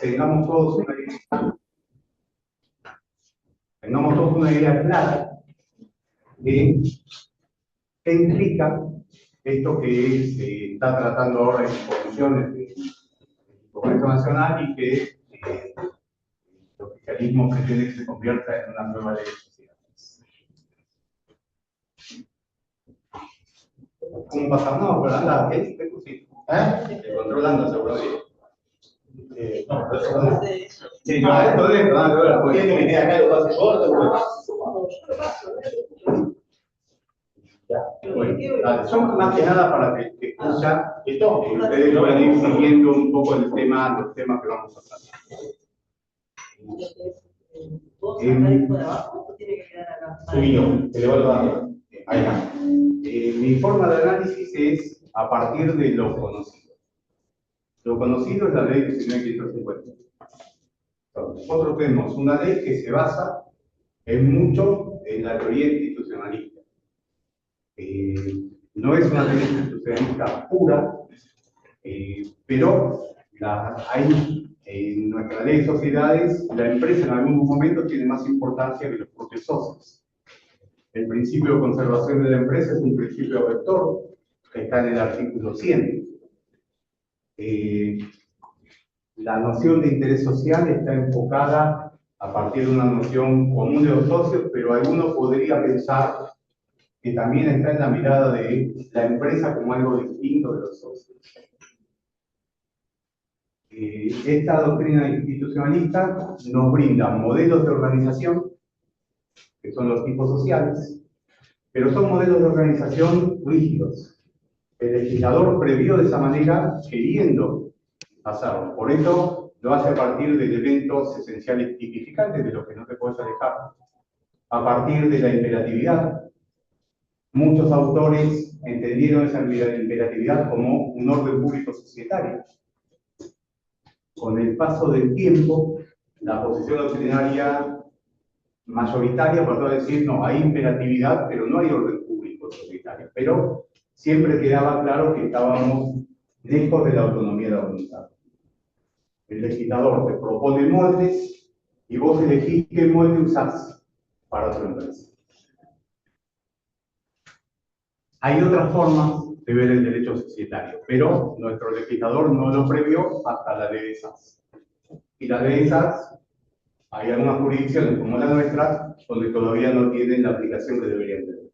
tengamos todos una idea clara de qué implica esto que se está tratando ahora en comisiones del Congreso Nacional y que el oficialismo pretende que se convierta en una nueva ley de sociedades. ¿Cómo pasa? No, pero anda, ¿qué sí? El control anda, seguro. No, pero eso no. Sí, no, esto de esto, no, porque tiene que venir acá lo pase corto, bueno, son más que nada para que escuchan y ustedes puedan ir siguiendo un poco los temas que vamos a tratar. Subido, ahí está. Mi forma de análisis es a partir de lo conocido. Lo conocido es la ley 19.550. Nosotros tenemos una ley que se basa mucho en la teoría institucionalista. No es una ley institucionalista pura, pero hay en nuestra ley de sociedades, la empresa en algún momento tiene más importancia que los propios socios. El principio de conservación de la empresa es un principio rector que está en el artículo 100. La noción de interés social está enfocada a partir de una noción común de los socios, pero alguno podría pensar que también está en la mirada de la empresa como algo distinto de los socios. Esta doctrina institucionalista nos brinda modelos de organización, que son los tipos sociales, pero son modelos de organización rígidos. El legislador previó de esa manera queriendo hacerlo. Por eso lo hace a partir de elementos esenciales tipificantes de los que no te puedes alejar. A partir de la imperatividad. Muchos autores entendieron esa imperatividad como un orden público societario. Con el paso del tiempo, la posición doctrinaria mayoritaria pasó a decir, no, hay imperatividad, pero no hay orden público societario. Pero siempre quedaba claro que estábamos lejos de la autonomía de la voluntad. El legislador te propone moldes y vos elegís qué molde usás para tu empresa. Hay otras formas de ver el derecho societario, pero nuestro legislador no lo previó hasta la ley de SAS. Y la ley de SAS, hay algunas jurisdicciones como la nuestra, donde todavía no tienen la aplicación que deberían tener.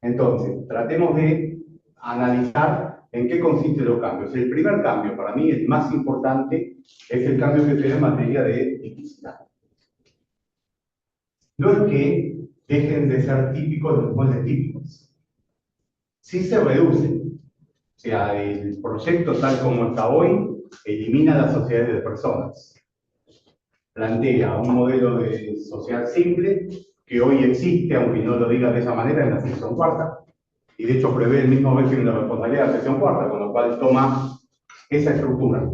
Entonces, tratemos de analizar en qué consisten los cambios. El primer cambio, para mí, el más importante, es el cambio que se da en materia de tipicidad. No es que dejen de ser típicos los moldes típicos. Sí se reducen. O sea, el proyecto tal como está hoy elimina las sociedades de personas. Plantea un modelo de sociedad simple que hoy existe, aunque no lo diga de esa manera, en la sección cuarta. Y de hecho prevé el mismo régimen de responsabilidad de la sección cuarta, con lo cual toma esa estructura.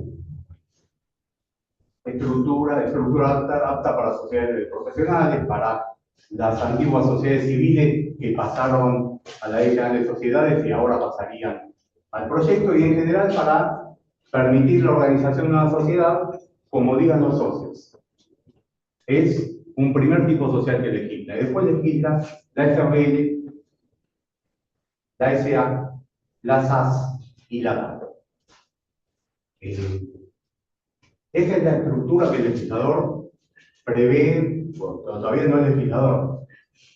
Estructura apta para sociedades profesionales, para las antiguas sociedades civiles que pasaron a la ley general de sociedades y ahora pasarían al proyecto, y en general para permitir la organización de una sociedad como digan los socios. Es un primer tipo social que legisla. Después legisla la SRL, la SA, la SAS y la DAT. Esa es la estructura que el legislador prevé, bueno, todavía no es legislador,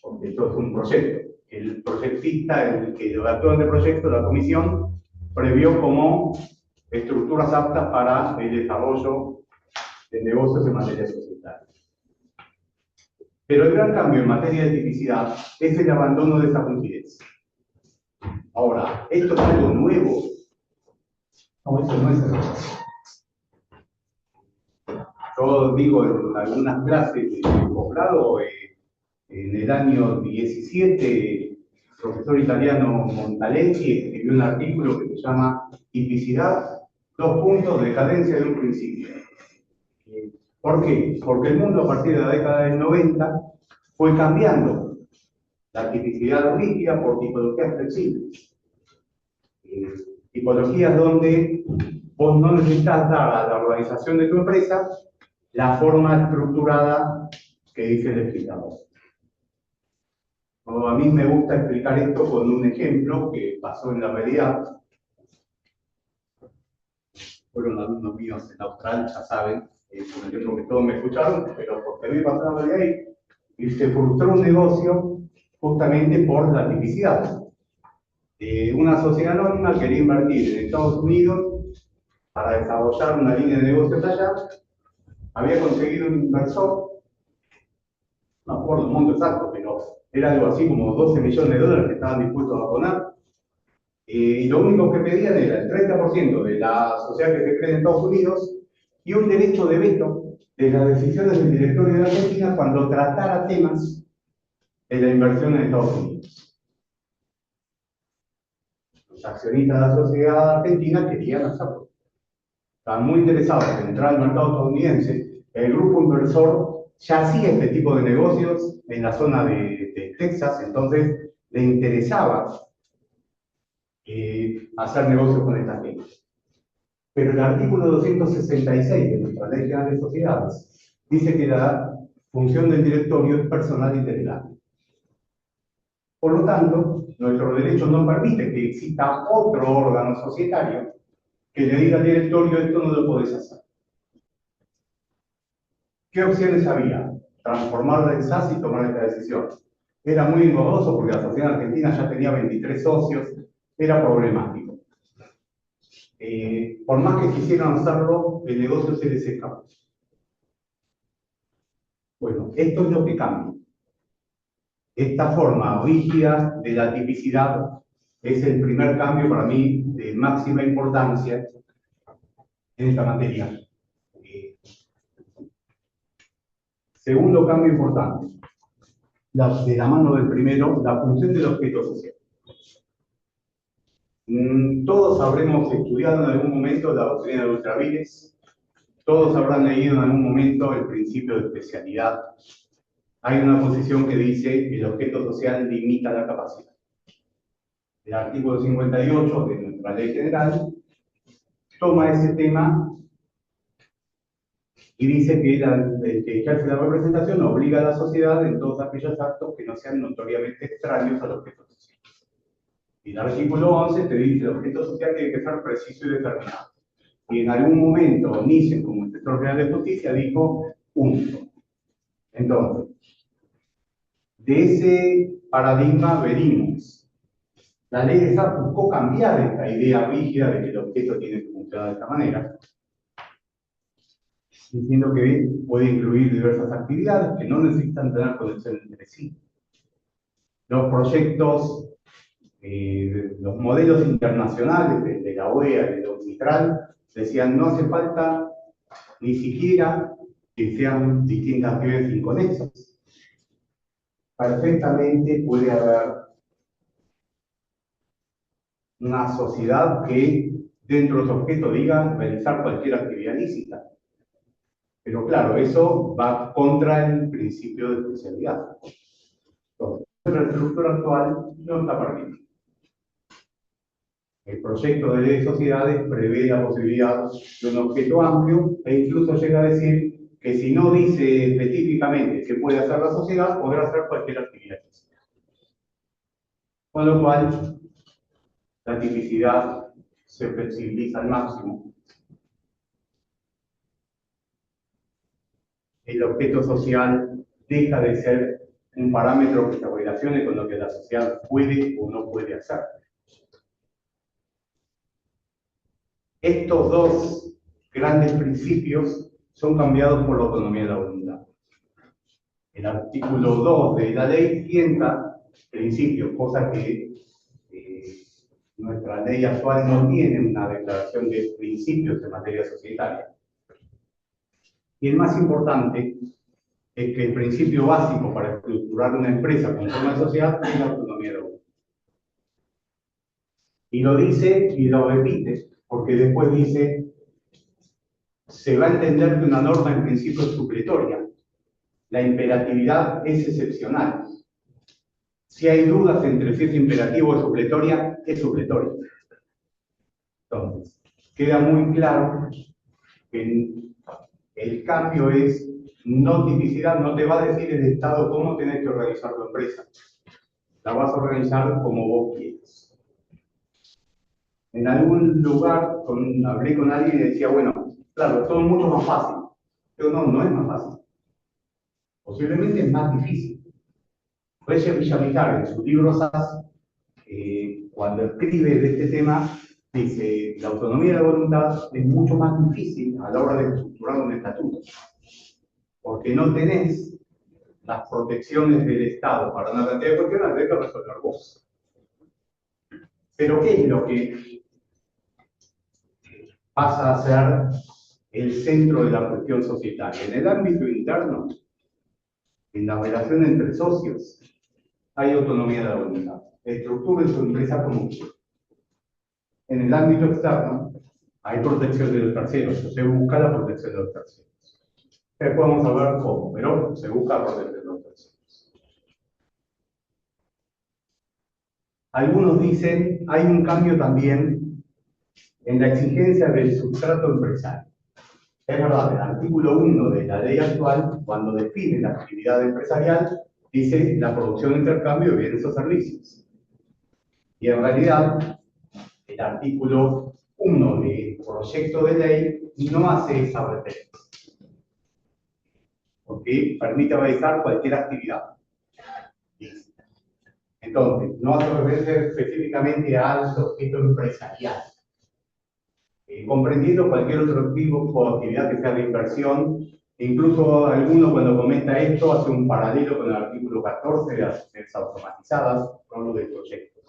porque esto es un proyecto. El proyectista, el que redactó el proyecto, la comisión, previó como estructuras aptas para el desarrollo de negocios en materia societaria. Pero el gran cambio en materia de tipicidad es el abandono de esa rigidez. Ahora, ¿esto es algo nuevo? No, eso no es algo nuevo. Yo digo en algunas clases de posgrado, en el año 17, el profesor italiano Montaletti escribió un artículo que se llama Tipicidad, decadencia de un principio. ¿Por qué? Porque el mundo a partir de la década del 90 fue cambiando la tipicidad rígida por tipologías flexibles. Tipologías donde vos no necesitas dar a la organización de tu empresa la forma estructurada que dice el legislador. A mí me gusta explicar esto con un ejemplo que pasó en la realidad. Fueron alumnos míos en Austral, ya saben, por ejemplo que todos me escucharon, pero porque me pasó en la realidad y se frustró un negocio justamente por la tipicidad. Una sociedad anónima quería invertir en Estados Unidos para desarrollar una línea de negocios allá, había conseguido un inversor, no me acuerdo el monto exacto, pero era algo así como 12 millones de dólares que estaban dispuestos a poner, y lo único que pedían era el 30% de la sociedad que se cree en Estados Unidos y un derecho de veto de las decisiones del directorio de Argentina cuando tratara temas de la inversión en Estados Unidos. Los accionistas de la sociedad argentina querían hacerlo. Estaban muy interesados en entrar al mercado estadounidense. El grupo inversor ya hacía este tipo de negocios en la zona de Texas, entonces le interesaba hacer negocios con esta gente. Pero el artículo 266 de nuestra Ley General de Sociedades dice que la función del directorio es personal y integral. Por lo tanto, nuestro derecho no permite que exista otro órgano societario que le diga al directorio esto no lo podés hacer. ¿Qué opciones había? Transformarla en SAS y tomar esta decisión. Era muy engorroso porque la sociedad argentina ya tenía 23 socios, era problemático. Por más que quisieran hacerlo, el negocio se les escapó. Bueno, esto es lo que cambia. Esta forma rígida de la tipicidad es el primer cambio para mí de máxima importancia en esta materia. Segundo cambio importante, de la mano del primero, la función del objeto social. Todos habremos estudiado en algún momento la doctrina de Ultraviles, todos habrán leído en algún momento el principio de especialidad. Hay una posición que dice que el objeto social limita la capacidad. El artículo 58 de nuestra ley general toma ese tema y dice que el que ejerce la representación obliga a la sociedad en todos aquellos actos que no sean notoriamente extraños al objeto social. Y el artículo 11 te dice que el objeto social tiene que ser preciso y determinado. Y en algún momento Nissen, como inspector general de justicia, dijo punto. Entonces, de ese paradigma venimos. La ley de SAT buscó cambiar esta idea rígida de que el objeto tiene que funcionar de esta manera, diciendo que puede incluir diversas actividades que no necesitan tener conexión entre sí. Los proyectos, los modelos internacionales de la OEA y de UNCITRAL decían no hace falta ni siquiera que sean distintas actividades inconexas. Perfectamente puede haber una sociedad que dentro de su objeto diga realizar cualquier actividad lícita. Pero claro, eso va contra el principio de especialidad. Entonces, la estructura actual no está permitida. El proyecto de ley de sociedades prevé la posibilidad de un objeto amplio e incluso llega a decir que si no dice específicamente qué puede hacer la sociedad, podrá hacer cualquier actividad. Con lo cual, la tipicidad se flexibiliza al máximo. El objeto social deja de ser un parámetro que se relacione con lo que la sociedad puede o no puede hacer. Estos dos grandes principios son cambiados por la autonomía de la voluntad. El artículo 2 de la ley sienta principios, cosa que nuestra ley actual no tiene una declaración de principios en materia societaria. Y el más importante es que el principio básico para estructurar una empresa con forma de sociedad es la autonomía de la voluntad. Y lo dice y lo repite, porque después dice, se va a entender que una norma en principio es supletoria. La imperatividad es excepcional. Si hay dudas entre si es imperativo o supletoria, es supletoria. Entonces, queda muy claro que el cambio es no tipicidad, no te va a decir el Estado cómo tenés que organizar tu empresa. La vas a organizar como vos quieras. En algún lugar hablé con alguien y decía, bueno, claro, todo es mucho más fácil. Pero no, no es más fácil. Posiblemente es más difícil. Reyes Villamizar, en su libro SAS, cuando escribe de este tema, dice, la autonomía de voluntad es mucho más difícil a la hora de estructurar un estatuto, porque no tenés las protecciones del Estado para una cantidad de cuestiones, las debes resolver vos. Pero ¿qué es lo que pasa a ser el centro de la cuestión societaria? En el ámbito interno, en la relación entre socios, hay autonomía de la voluntad. Estructuren su empresa como quieran. En el ámbito externo, hay protección de los terceros. Se busca la protección de los terceros. Después vamos a ver cómo, pero se busca la protección de los terceros. Algunos dicen, hay un cambio también en la exigencia del sustrato empresario. Es verdad, el artículo 1 de la ley actual, cuando define la actividad empresarial, dice la producción e intercambio de bienes o servicios. Y en realidad, el artículo 1 del proyecto de ley no hace esa referencia, porque permite realizar cualquier actividad. Entonces, no hace referencia específicamente al objeto empresarial. Comprendiendo cualquier otro tipo de actividad que sea de inversión, incluso alguno cuando comenta esto hace un paralelo con el artículo 14 de las sociedades automatizadas, no lo de proyectos,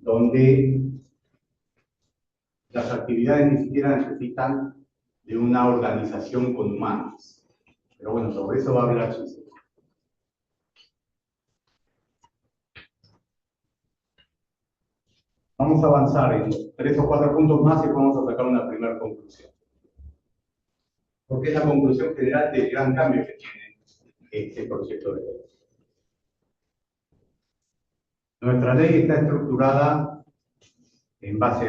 donde las actividades ni siquiera necesitan de una organización con humanos. Pero bueno, sobre eso va a hablar Gisela. Vamos a avanzar en 3 o 4 puntos más y vamos a sacar una primera conclusión. Porque es la conclusión general del gran cambio que tiene este proyecto de ley. Nuestra ley está estructurada en base,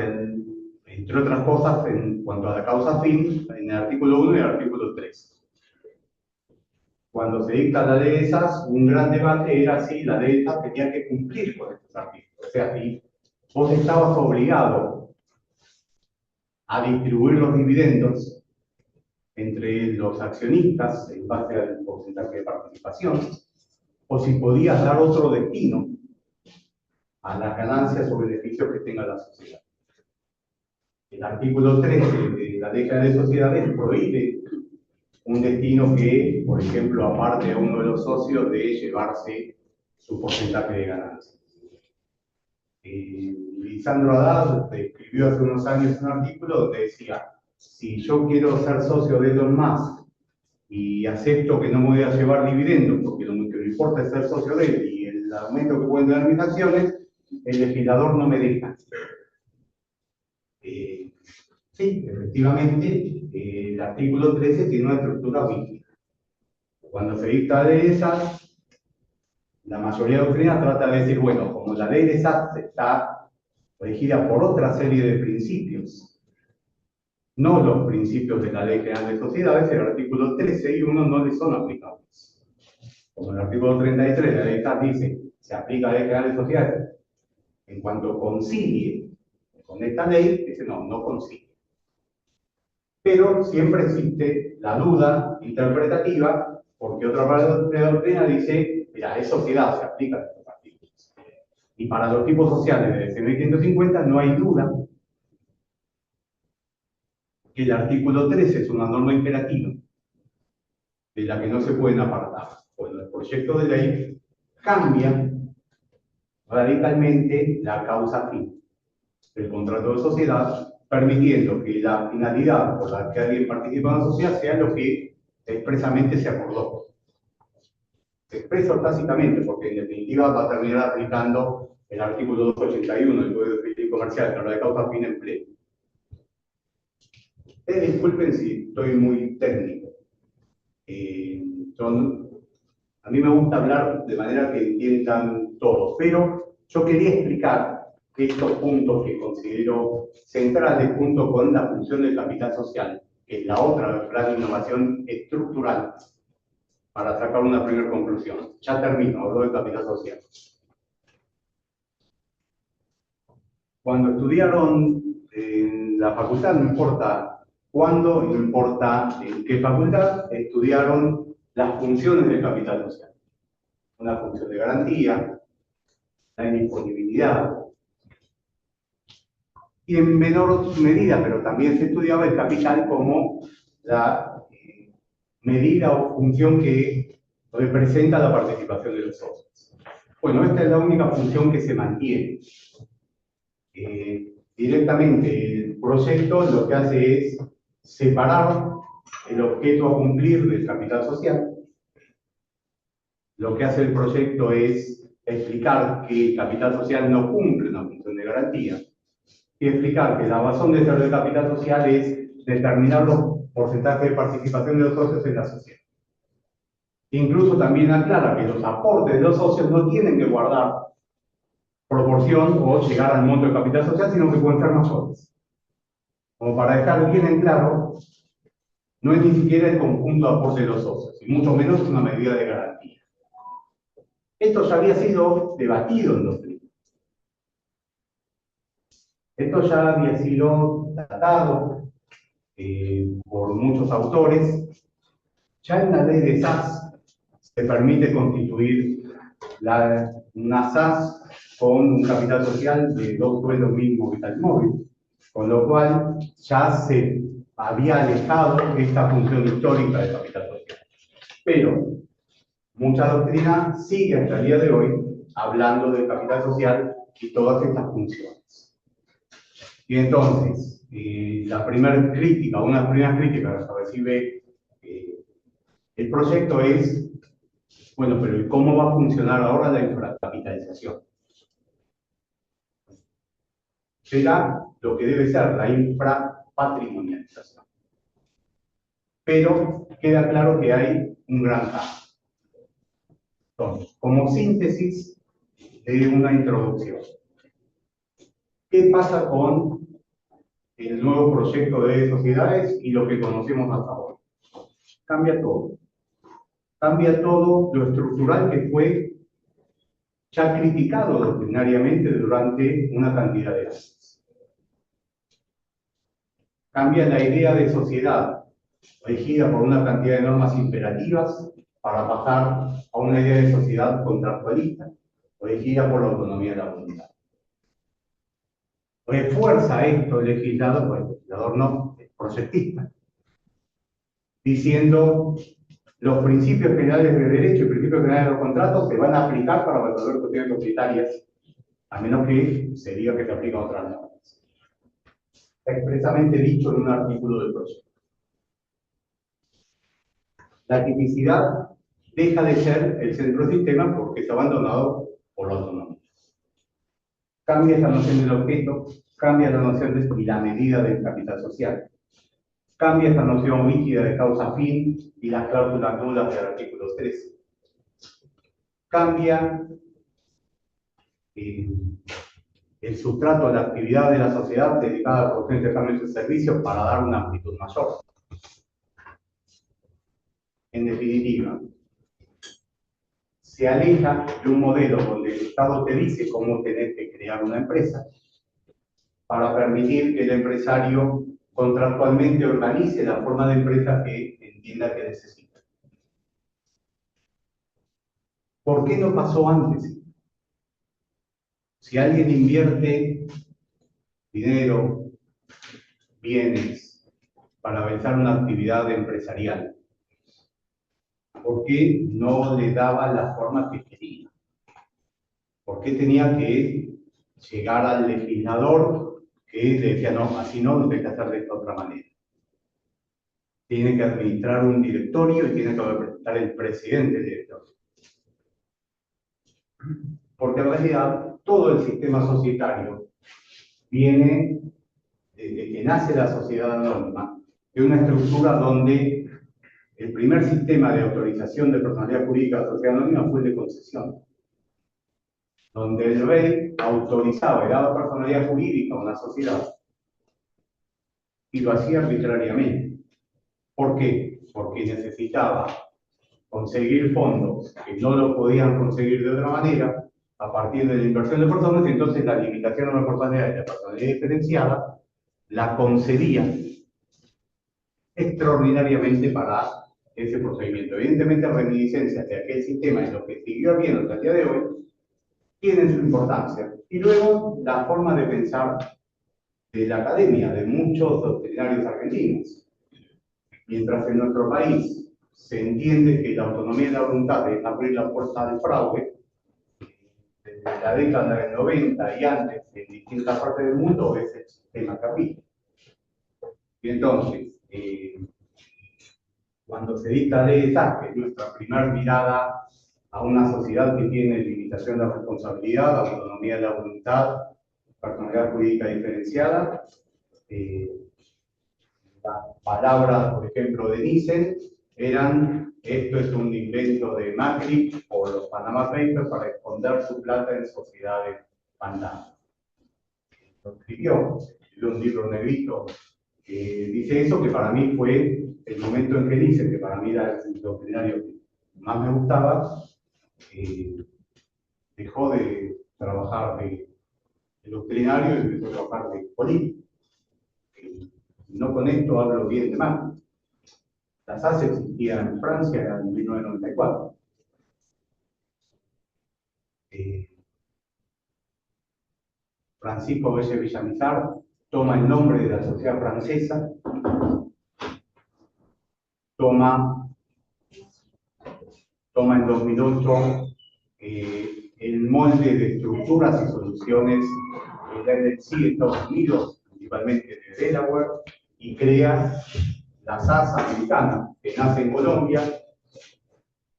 entre otras cosas, en cuanto a la causa fin, en el artículo 1 y el artículo 3. Cuando se dicta la ley de SAS, un gran debate era si la ley de SAS tenía que cumplir con estos artículos. O sea, si vos estabas obligado a distribuir los dividendos entre los accionistas en base al porcentaje de participación, o si podías dar otro destino a las ganancias o beneficios que tenga la sociedad. El artículo 13 de la Ley General de Sociedades prohíbe un destino que, por ejemplo, aparte a uno de los socios de llevarse su porcentaje de ganancias. Lisandro Haddad escribió hace unos años un artículo donde decía, si yo quiero ser socio de Elon Musk y acepto que no me voy a llevar dividendos, porque lo que me importa es ser socio de él y el aumento que pueden tener mis acciones, el legislador no me deja. Sí, efectivamente, el artículo 13 tiene una estructura rígida. Cuando se dicta la ley de SAS, la mayoría de doctrinas trata de decir, bueno, como la ley de SAS está regida por otra serie de principios, no los principios de la Ley General de Sociedades, el artículo 13 y 1 no le son aplicables. Como el artículo 33 de la ley SAS dice, se aplica a la Ley General de Sociedades, en cuanto concilie con esta ley, dice no, no concilie. Pero siempre existe la duda interpretativa, porque otra parte de la doctrina dice, mira, es sociedad, se aplica a estos artículos. Y para los tipos sociales de 1150 no hay duda que el artículo 13 es una norma imperativa de la que no se pueden apartar. Bueno, el proyecto de ley cambia radicalmente la causa fin del contrato de sociedad, permitiendo que la finalidad por la que alguien participa en la sociedad sea lo que expresamente se acordó. Se expresa tácitamente, porque en definitiva va a terminar aplicando el artículo 281 del Código Civil y Comercial, que habla de causa fin en pleno. Disculpen si estoy muy técnico. A mí me gusta hablar de manera que entiendan todos, pero yo quería explicar estos puntos que considero centrales, junto con la función del capital social, que es la otra gran innovación estructural, para sacar una primera conclusión. Ya termino, hablo del capital social. Cuando estudiaron en la facultad, no importa cuándo, no importa en qué facultad, estudiaron las funciones del capital social. Una función de garantía, la indisponibilidad, y en menor medida, pero también se estudiaba el capital como la medida o función que representa la participación de los socios. Bueno, esta es la única función que se mantiene. Directamente el proyecto lo que hace es separar el objeto a cumplir del capital social. Lo que hace el proyecto es explicar que el capital social no cumple una función de garantía y explicar que la razón de ser del capital social es determinar los porcentajes de participación de los socios en la sociedad. Incluso también aclara que los aportes de los socios no tienen que guardar proporción o llegar al monto del capital social, sino que pueden ser mayores. Como para dejar bien en claro, no es ni siquiera el conjunto de aportes de los socios, y mucho menos una medida de garantía. Esto ya había sido debatido en doctrina. Esto ya había sido tratado por muchos autores. Ya en la ley de SAS se permite constituir una SAS con un capital social de 2 sueldos mínimos vital móvil, con lo cual ya se había alejado esta función histórica del capital social. Pero mucha doctrina sigue hasta el día de hoy hablando del capital social y todas estas funciones. Y entonces, la primera crítica, una de las primeras críticas que recibe el proyecto es, bueno, pero ¿cómo va a funcionar ahora la infracapitalización? Será lo que debe ser la infrapatrimonialización. Pero queda claro que hay un gran cambio. Entonces, como síntesis de una introducción, ¿qué pasa con el nuevo proyecto de sociedades y lo que conocemos hasta ahora? Cambia todo. Cambia todo lo estructural que fue ya criticado doctrinariamente durante una cantidad de años. Cambia la idea de sociedad regida por una cantidad de normas imperativas para pasar a una idea de sociedad contractualista, regida por la autonomía de la voluntad. Refuerza esto el legislador, pues el legislador no, el proyectista, diciendo los principios generales de derecho y principios generales de los contratos se van a aplicar para resolver cuestiones societarias, a menos que se diga que se aplican otras normas. Está expresamente dicho en un artículo del proyecto. La tipicidad deja de ser el centro del sistema porque está abandonado por la autonomía. Cambia esta noción del objeto, cambia la noción de y la medida del capital social. Cambia esta noción rígida de causa-fin y las cláusulas nulas del artículo 13. Cambia el sustrato a la actividad de la sociedad dedicada a la producción de intercambios de servicios para dar una amplitud mayor. En definitiva, se aleja de un modelo donde el Estado te dice cómo tenés que crear una empresa para permitir que el empresario contractualmente organice la forma de empresa que entienda que necesita. ¿Por qué no pasó antes? Si alguien invierte dinero, bienes, para realizar una actividad empresarial, ¿por qué no le daba la forma que quería? ¿Por qué tenía que llegar al legislador que le decía, no, así no, lo tenés que hacer de esta otra manera? Tiene que administrar un directorio y tiene que representar el presidente del directorio. Porque en realidad todo el sistema societario viene, desde que nace la sociedad anónima, de una estructura donde el primer sistema de autorización de personalidad jurídica de la sociedad anónima fue el de concesión. donde el rey autorizaba y daba personalidad jurídica a una sociedad y lo hacía arbitrariamente. ¿Por qué? Porque necesitaba conseguir fondos que no lo podían conseguir de otra manera a partir de la inversión de personas, entonces la limitación a la personalidad y la personalidad diferenciada la concedía extraordinariamente para ese procedimiento. Evidentemente, reminiscencias de aquel sistema y lo que siguió habiendo hasta el día de hoy tienen su importancia. Y luego, la forma de pensar de la academia, de muchos doctrinarios argentinos. Mientras en nuestro país se entiende que la autonomía de la voluntad es abrir la puerta al fraude, desde la década del 90 y antes, en distintas partes del mundo, es el sistema que rige. Y entonces, cuando se dicta ley de SAS, que es nuestra primera mirada a una sociedad que tiene limitación de la responsabilidad, autonomía de la voluntad, personalidad jurídica diferenciada, las palabras, por ejemplo, de Nissen eran: esto es un invento de Macri o los Panama Papers para esconder su plata en sociedades fantasmas. Lo escribió un libro negrito que dice eso, que para mí fue el momento en que dice, que para mí era el doctrinario que más me gustaba, dejó de trabajar de doctrinario y empezó a trabajar de político. No con esto hablo bien de Macri. Las SAS existían en Francia en 1994. Francisco Belle Villamizar toma el nombre de la sociedad francesa, toma en 2008 el molde de estructuras y soluciones del LLC de Estados Unidos, principalmente de Delaware, y crea la SAS americana, que nace en Colombia,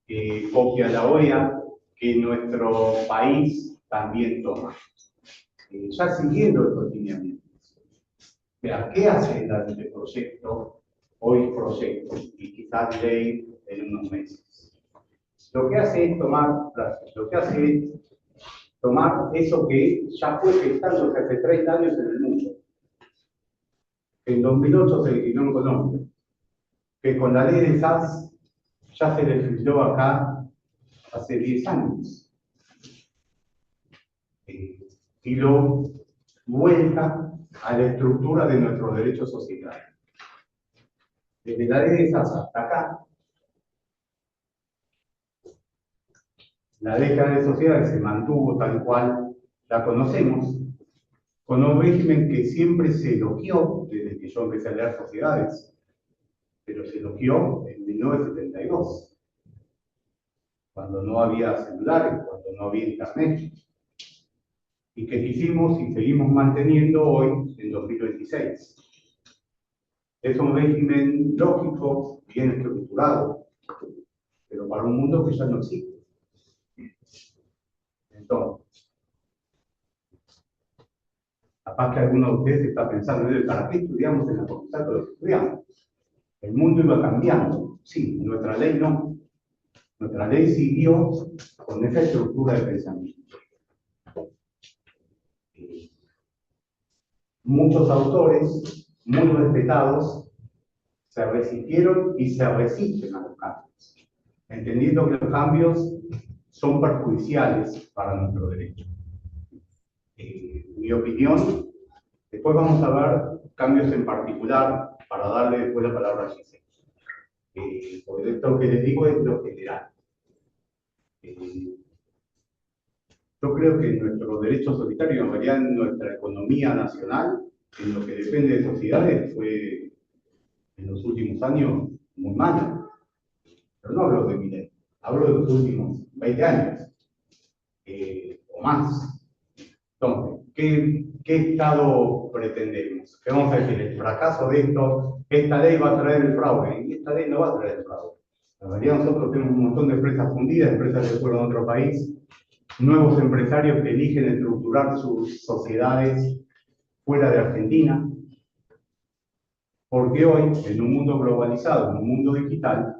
que copia la OEA, que nuestro país también toma. Ya siguiendo estos lineamientos. ¿Qué hace el anteproyecto, hoy proyecto, y quizás ley en unos meses? Lo que hace es tomar eso que ya fue gestándose hace 30 años en el mundo. En 2008 se legisló en Colombia, que con la ley de SAS ya se legisló acá hace 10 años. Y lo vuelca a la estructura de nuestro derecho societario. Desde la ley de SAS hasta acá, la década de sociedades se mantuvo tal cual la conocemos, con un régimen que siempre se elogió desde que yo empecé a leer sociedades, pero se elogió en 1972, cuando no había celulares, cuando no había internet, y que quisimos y seguimos manteniendo hoy en 2026. Es un régimen lógico, bien estructurado, pero para un mundo que ya no existe. Entonces, capaz que alguno de ustedes está pensando: ¿para qué estudiamos en la facultad lo que estudiamos? El mundo iba cambiando. Sí, nuestra ley no. Nuestra ley siguió con esa estructura de pensamiento. Muchos autores, muy respetados, se resistieron y se resisten a los cambios, entendiendo que los cambios son perjudiciales para nuestro derecho. Mi opinión, después vamos a ver cambios en particular, para darle después la palabra a Giselle. Porque esto que les digo es lo general. Yo creo que nuestro derecho societario, en realidad en nuestra economía nacional, en lo que depende de sociedades, fue en los últimos años muy malo. Pero no hablo de Milei, hablo de los últimos 20 años o más. Entonces, ¿qué Estado pretendemos? ¿Qué vamos a decir? El fracaso de esto, esta ley va a traer el fraude, y esta ley no va a traer el fraude. En realidad nosotros tenemos un montón de empresas fundidas, empresas que fueron a otro país, nuevos empresarios que eligen estructurar sus sociedades fuera de Argentina, porque hoy, en un mundo globalizado, en un mundo digital,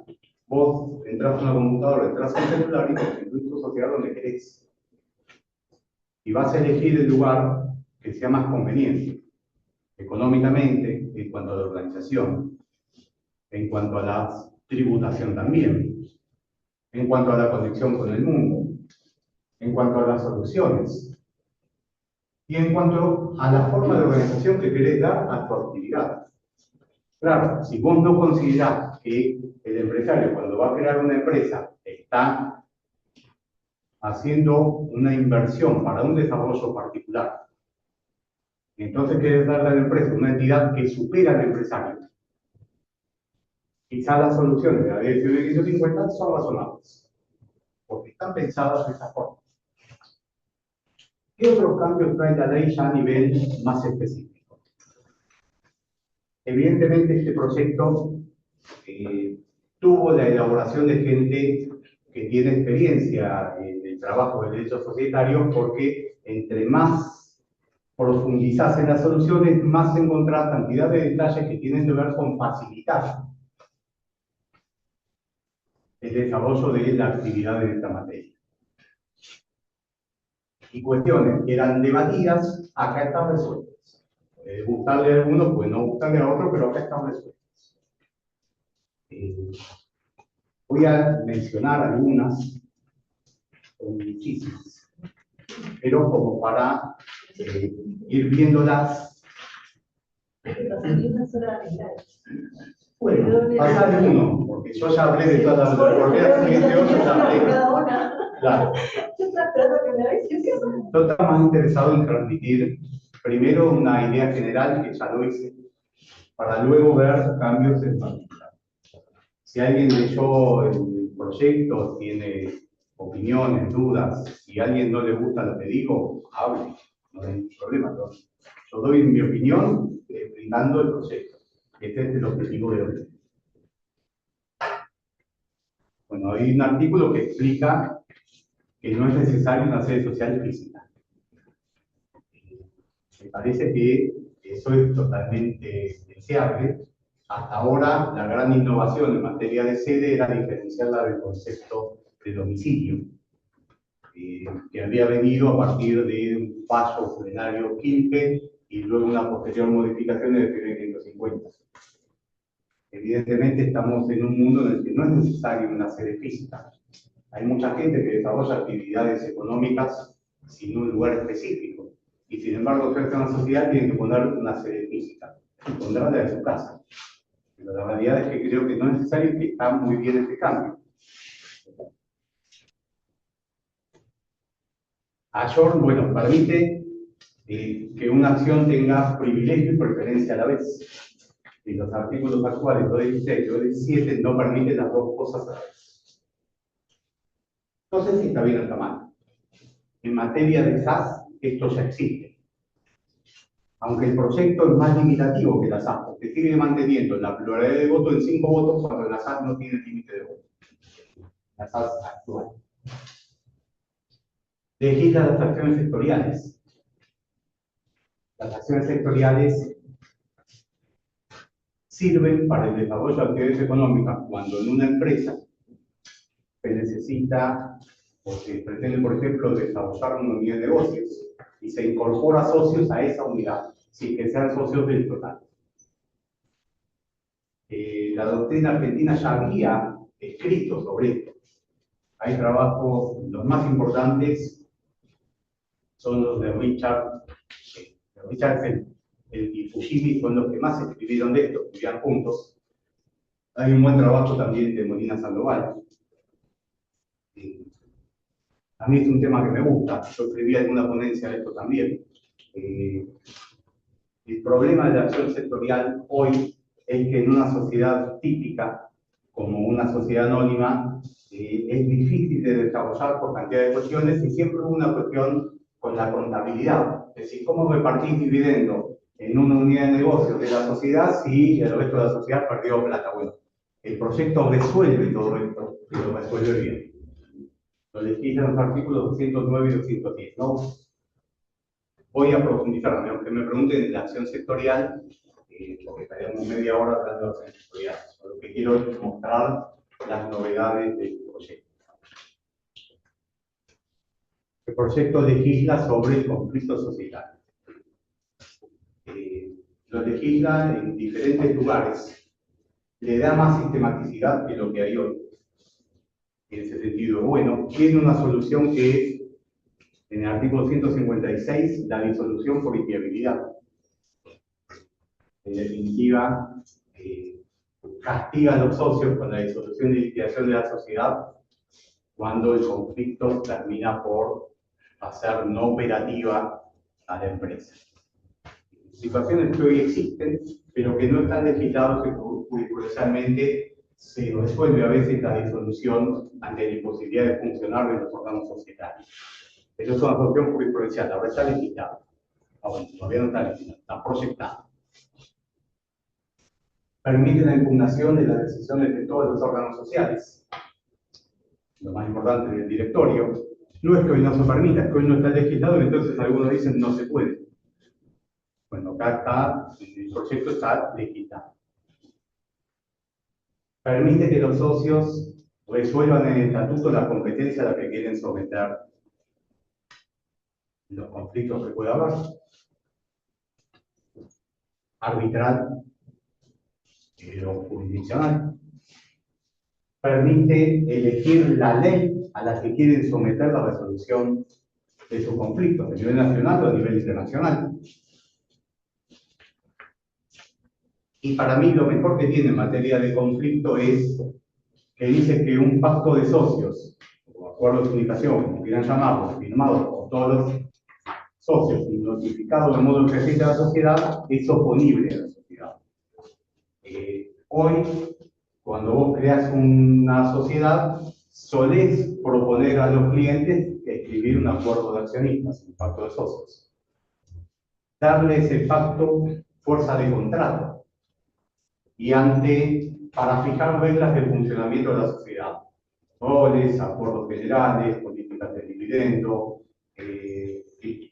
vos entras a una computadora, entras a un celular y construís tu sociedad donde querés. y vas a elegir el lugar que sea más conveniente, económicamente, en cuanto a la organización, en cuanto a la tributación también, en cuanto a la conexión con el mundo, en cuanto a las soluciones y en cuanto a la forma de organización que querés dar a tu actividad. Claro, si vos no considerás que el empresario, cuando va a crear una empresa, está haciendo una inversión para un desarrollo particular, entonces querés darle a la empresa una entidad que supera al empresario, quizás las soluciones de la ley de 150 son razonables, porque están pensadas de esa forma. ¿Qué otros cambios trae la ley ya a nivel más específico? Evidentemente este proyecto tuvo la elaboración de gente que tiene experiencia en el trabajo del derecho societario, porque entre más profundizás en las soluciones, más encontrás cantidad de detalles que tienen que ver con facilitar el desarrollo de la actividad en esta materia. Y cuestiones que eran debatidas, acá están resueltas. Puede gustarle a alguno, puede no gustarle a otro, pero acá están resueltas. Voy a mencionar algunas, son muchísimas, pero como para ir viéndolas. Bueno, pasar de uno, porque yo ya hablé de todas las Claro. Yo estaba más interesado en transmitir primero una idea general, que ya lo hice, para luego ver cambios en particular. Si alguien leyó el proyecto, tiene opiniones, dudas, si a alguien no le gusta lo que digo, hable, no hay ningún problema. Yo doy mi opinión brindando el proyecto. Este es el objetivo de hoy. Bueno, hay un artículo que explica que no es necesario una sede social física. Me parece que eso es totalmente deseable. Hasta ahora, la gran innovación en materia de sede era diferenciarla del concepto de domicilio, que había venido a partir de un fallo plenario Quilpe y luego una posterior modificación de la 550. Evidentemente estamos en un mundo en el que no es necesario una sede física. Hay mucha gente que desarrolla actividades económicas sin un lugar específico. Y sin embargo, frente a una sociedad tienen que poner una sede física. Y pondrán la de su casa. Pero la realidad es que creo que no es necesario y que está muy bien este cambio. Ayorn, bueno, permite que una acción tenga privilegio y preferencia a la vez. Y los artículos actuales, 216 y 217, no permiten las dos cosas a la vez. No sé si está bien o está mal. En materia de SAS, esto ya existe. Aunque el proyecto es más limitativo que la SAS, porque sigue manteniendo la pluralidad de votos en 5 votos cuando la SAS no tiene límite de votos. La SAS actual. Legisla las acciones sectoriales. Las acciones sectoriales sirven para el desarrollo de actividades económicas cuando en una empresa se necesita o se pretende, por ejemplo, desarrollar una unidad de negocios y se incorpora socios a esa unidad, sin que sean socios del total. La doctrina argentina ya había escrito sobre esto. Hay trabajos, los más importantes son los de Richard y Fujimi, son los que más escribieron de esto, escribían juntos. Hay un buen trabajo también de Molina Sandoval. A mí es un tema que me gusta, yo escribí alguna ponencia de esto también. El problema de la acción sectorial hoy es que en una sociedad típica, como una sociedad anónima, es difícil de desarrollar por cantidad de cuestiones y siempre hubo una cuestión con la contabilidad. Es decir, ¿cómo repartir dividendo en una unidad de negocio de la sociedad si el resto de la sociedad perdió plata? Bueno, el proyecto resuelve todo esto y lo resuelve bien. Lo legislan los artículos 209 y 210, ¿no? Voy a profundizar, a menos que me pregunten en la acción sectorial, porque estaríamos media hora hablando de acción sectorial. Lo que quiero es mostrar las novedades del proyecto. El proyecto legisla sobre el conflicto societario. Lo legisla en diferentes lugares, le da más sistematicidad que lo que hay hoy. En ese sentido, bueno, tiene una solución que es, en el artículo 156, la disolución por inviabilidad. En definitiva, castiga a los socios con la disolución y liquidación de la sociedad cuando el conflicto termina por hacer no operativa a la empresa. Situaciones que hoy existen, pero que no están legisladas y jurisprudencialmente se resuelve a veces la disolución ante la imposibilidad de funcionar de los órganos societarios. Eso es una solución jurisprudencial, ahora está legislada. Bueno, todavía no está legislada, está proyectada. Permite la impugnación de las decisiones de todos los órganos sociales. Lo más importante del directorio. No es que hoy no se permita, es que hoy no está legislado y entonces algunos dicen no se puede. Bueno, acá está, el proyecto está legislado. Permite que los socios resuelvan en el estatuto la competencia a la que quieren someter los conflictos que pueda haber. Arbitral, pero jurisdiccional. Permite elegir la ley a la que quieren someter la resolución de sus conflictos, a nivel nacional o a nivel internacional. Y para mí lo mejor que tiene en materia de conflicto es que dice que un pacto de socios, o acuerdo de comunicación, como quieran llamarlo, firmado por todos los socios y notificado de modo que afecta a la sociedad, es oponible a la sociedad. Hoy, cuando vos creas una sociedad, solés proponer a los clientes escribir un acuerdo de accionistas, un pacto de socios. Darle ese pacto fuerza de contrato y para fijar reglas del funcionamiento de la sociedad. Roles, acuerdos generales, políticas de dividendo,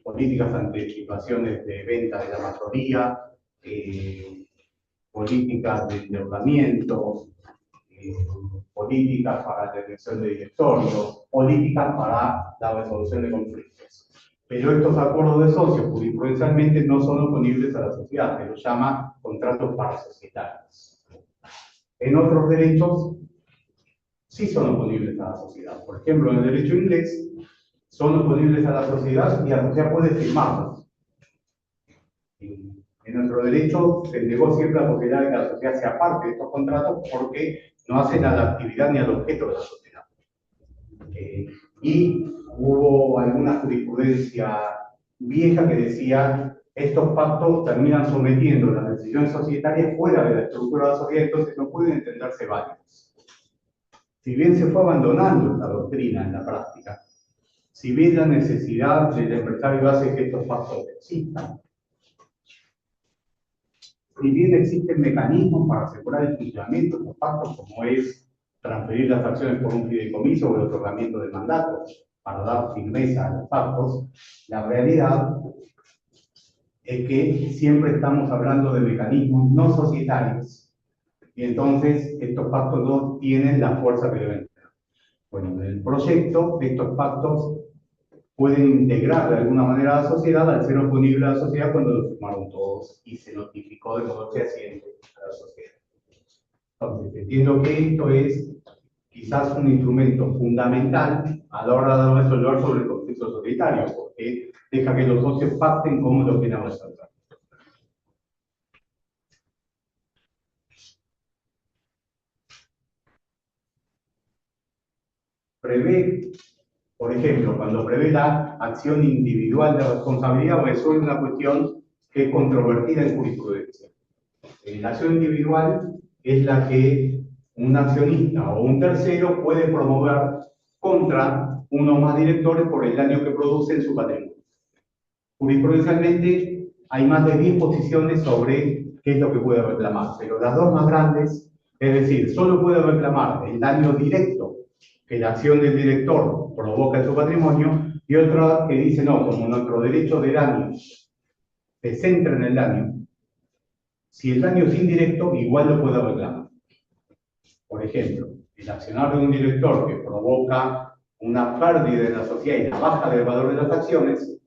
políticas ante situaciones de venta de la mayoría, políticas de endeudamiento, políticas para la elección de directorios, políticas para la resolución de conflictos. Pero estos acuerdos de socios jurisprudencialmente no son oponibles a la sociedad, se los llama contratos parasocietarios. En otros derechos sí son oponibles a la sociedad. Por ejemplo, en el derecho inglés son oponibles a la sociedad y la sociedad puede firmarlos. En nuestro derecho se negó siempre la posibilidad de que la sociedad sea parte de estos contratos porque no hacen a la actividad ni al objeto de la sociedad. Y hubo alguna jurisprudencia vieja que decía estos pactos terminan sometiendo las decisiones societarias fuera de la estructura de la sociedad, entonces no pueden entenderse válidos. Si bien se fue abandonando esta doctrina en la práctica, si bien la necesidad del empresario hace que estos pactos existan, si bien existen mecanismos para asegurar el funcionamiento de los pactos, como es transferir las acciones por un fideicomiso o el otorgamiento de mandatos para dar firmeza a los pactos, la realidad es que siempre estamos hablando de mecanismos no societarios y entonces estos pactos no tienen la fuerza que deben tener. Bueno, en el proyecto estos pactos pueden integrar de alguna manera a la sociedad al ser oponible a la sociedad cuando lo firmaron todos y se notificó de modo fehaciente a la sociedad. Entonces, entiendo que esto es quizás un instrumento fundamental a la hora de resolver sobre el conflicto societario, porque deja que los socios pacten cómo lo quieren resolver. Prevé, por ejemplo, cuando prevé la acción individual de responsabilidad, resuelve una cuestión que es controvertida en jurisprudencia. La acción individual es la que un accionista o un tercero puede promover contra uno o más directores por el daño que produce en su patrimonio. Jurisprudencialmente hay más de 10 posiciones sobre qué es lo que puede reclamar, pero las dos más grandes, es decir, solo puede reclamar el daño directo que la acción del director provoca en su patrimonio, y otra que dice no, como nuestro derecho de daño se centra en el daño, si el daño es indirecto, igual lo puede reclamar. Por ejemplo, el accionar de un director que provoca una pérdida en la sociedad y la baja del valor de las acciones,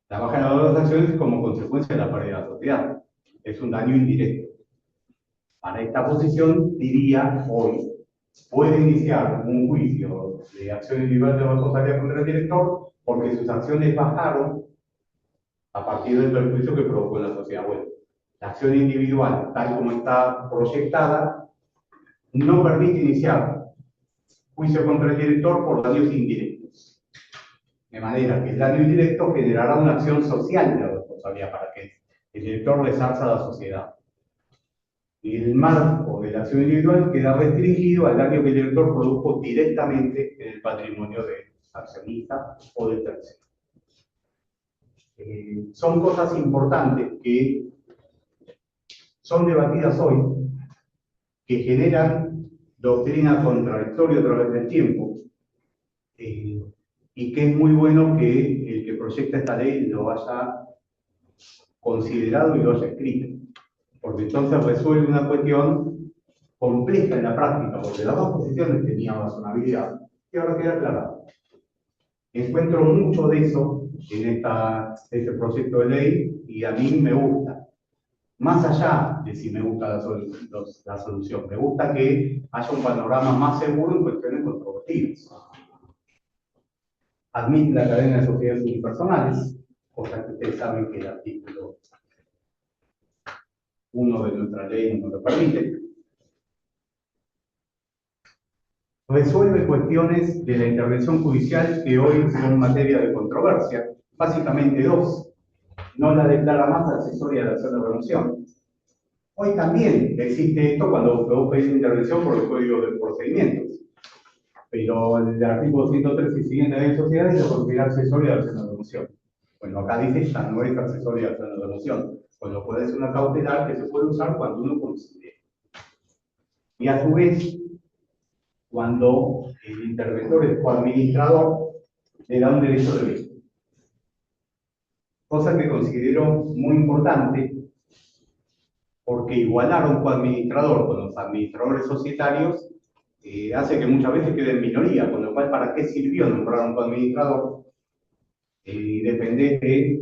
la baja del valor de las acciones como consecuencia de la pérdida de la sociedad. Es un daño indirecto. Para esta posición, diría hoy, puede iniciar un juicio de acción individual de responsabilidad contra el director porque sus acciones bajaron a partir del perjuicio que provocó en la sociedad. Bueno, la acción individual, tal como está proyectada, no permite iniciar juicio contra el director por daños indirectos. De manera que el daño indirecto generará una acción social de responsabilidad para que el director resarza a la sociedad. Y el marco de la acción individual queda restringido al daño que el director produjo directamente en el patrimonio del accionista o del tercero. Son cosas importantes que son debatidas hoy, que generan doctrina contradictoria a través del tiempo, y que es muy bueno que el que proyecta esta ley lo haya considerado y lo haya escrito, porque entonces resuelve una cuestión compleja en la práctica, porque las dos posiciones tenían razonabilidad, y ahora queda aclarado. Encuentro mucho de eso en este proyecto de ley, y a mí me gusta. Más allá de si me gusta la solución, me gusta que haya un panorama más seguro en cuestiones controvertidas. Admite la cadena de sociedades unipersonales, cosa que ustedes saben que el artículo 1 de nuestra ley no lo permite. Resuelve cuestiones de la intervención judicial que hoy son materia de controversia, básicamente dos. No la declara más accesoria a la acción de remoción. Hoy también existe esto cuando vos pedís intervención por el Código de Procedimientos. Pero el artículo 103 y siguiente de sociedades lo considera accesoria a la acción de remoción. Bueno, acá dice ya no es accesoria a la acción de remoción, con lo cual es una cautelar que se puede usar cuando uno considera. Y a su vez, cuando el interventor es coadministrador, le da un derecho de veto. Cosa que considero muy importante, porque igualar a un coadministrador con los administradores societarios hace que muchas veces quede en minoría, con lo cual, ¿para qué sirvió nombrar a un coadministrador? Depende de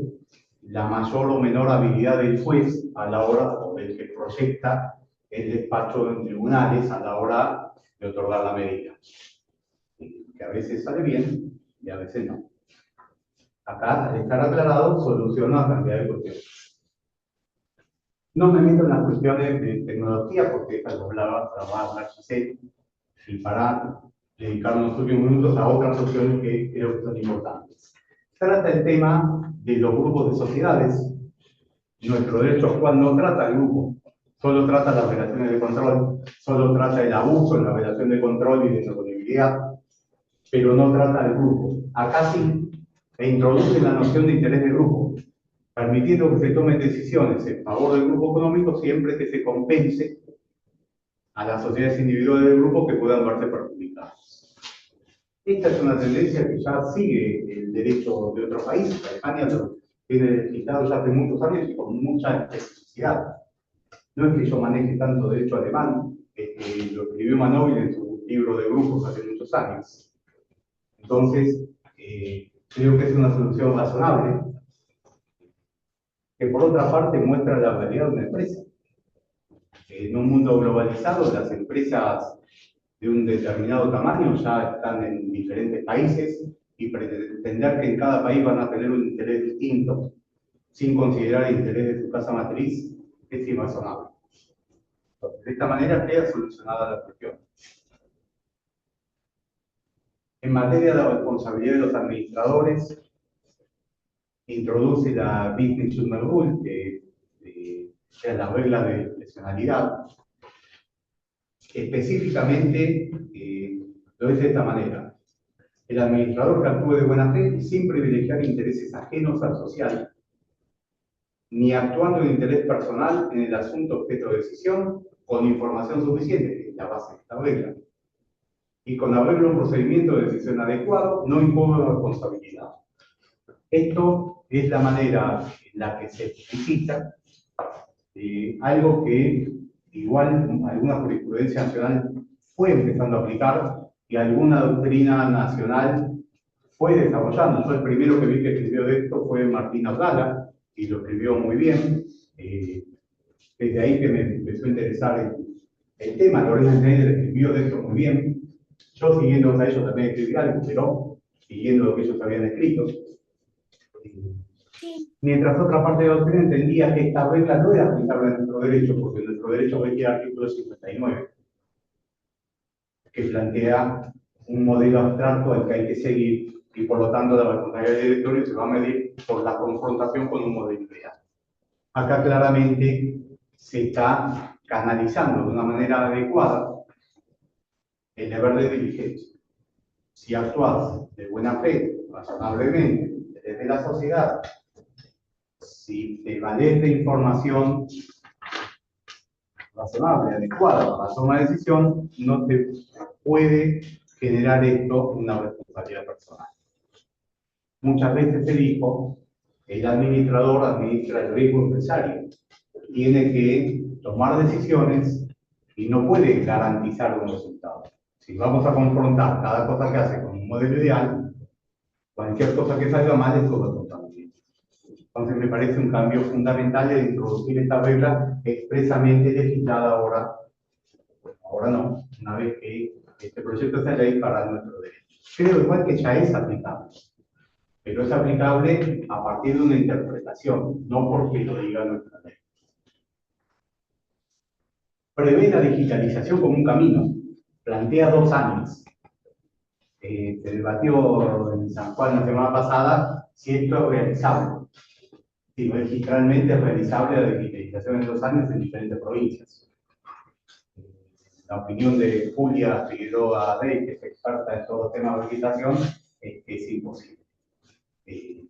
la mayor o menor habilidad del juez a la hora, o del que proyecta el despacho en tribunales a la hora de otorgar la medida. Que a veces sale bien y a veces no. Acá, al estar aclarado, soluciona una cantidad de cuestiones. No me meto en las cuestiones de tecnología, porque esta lo va a hablar Giselle, y para dedicar unos últimos minutos a otras cuestiones que creo que son importantes. Trata el tema de los grupos de sociedades. Nuestro derecho actual no trata el grupo, solo trata las relaciones de control, solo trata el abuso en la relación de control y de disponibilidad, pero no trata el grupo. Acá sí, e introduce la noción de interés de grupo, permitiendo que se tomen decisiones en favor del grupo económico siempre que se compense a las sociedades individuales del grupo que puedan verse perjudicadas. Esta es una tendencia que ya sigue el derecho de otros países. Alemania lo tiene legislado ya hace muchos años y con mucha especificidad. No es que yo maneje tanto derecho alemán, lo escribió Manóvil en su libro de grupos hace muchos años. Entonces, creo que es una solución razonable, que por otra parte muestra la realidad de una empresa. En un mundo globalizado, las empresas de un determinado tamaño ya están en diferentes países y pretender que en cada país van a tener un interés distinto sin considerar el interés de su casa matriz es irrazonable. De esta manera queda solucionada la cuestión. En materia de la responsabilidad de los administradores, introduce la Business Judgment Rule, que es la regla de excepcionalidad. Específicamente, lo dice de esta manera: el administrador que actúe de buena fe y sin privilegiar intereses ajenos al social, ni actuando en interés personal en el asunto objeto de decisión, con información suficiente, que es la base de esta regla, y con arreglo a un procedimiento de decisión adecuado, no incurre responsabilidad. Esto es la manera en la que se explicita algo que igual alguna jurisprudencia nacional fue empezando a aplicar, y alguna doctrina nacional fue desarrollando. Yo el primero que vi que escribió de esto fue Martín Abdala, y lo escribió muy bien. Desde ahí que me empezó a interesar el tema. Lorenzo Schneider escribió de esto muy bien. Yo siguiendo a ellos también escribí algo, pero siguiendo lo que ellos habían escrito. Mientras otra parte de la doctrina entendía que esta regla no era aplicable a nuestro derecho, porque nuestro derecho requiere el artículo 59, que plantea un modelo abstracto al que hay que seguir, y por lo tanto la responsabilidad del directorio se va a medir por la confrontación con un modelo ideal. Acá claramente se está canalizando de una manera adecuada el deber de diligencia. Si actúas de buena fe, razonablemente, desde la sociedad, si te valés de información razonable, adecuada para tomar una decisión, no te puede generar esto una responsabilidad personal. Muchas veces se dijo, el administrador administra el riesgo empresario. Tiene que tomar decisiones y no puede garantizar un resultado. Si vamos a confrontar cada cosa que hace con un modelo ideal, cualquier cosa que salga mal es todo totalmente. Entonces me parece un cambio fundamental de introducir esta regla expresamente legislada ahora, bueno, ahora no, una vez que este proyecto sea ley para nuestro derecho. Creo igual que ya es aplicable, pero es aplicable a partir de una interpretación, no porque lo diga nuestra ley. Prevé la digitalización como un camino, plantea 2 años. Se debatió en San Juan la semana pasada si esto es realizable. Si registralmente es realizable la digitalización en 2 años en diferentes provincias. La opinión de Julia Figueroa Rey, que es experta en todo tema de legislación, es que es imposible.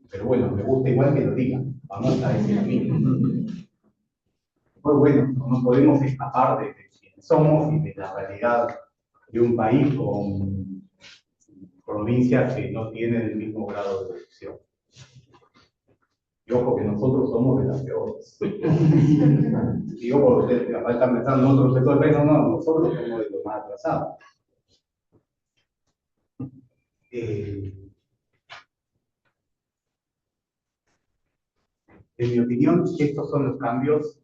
Pero bueno, me gusta igual que lo digan. Vamos a ese camino. Pues bueno, no podemos escapar de quiénes somos y de la realidad de un país con provincias que no tienen el mismo grado de protección. Y ojo que nosotros somos de las peores. Digo, por ustedes capaz están pensando en otros sectores, pero no, nosotros somos de los más atrasados. En mi opinión, estos son los cambios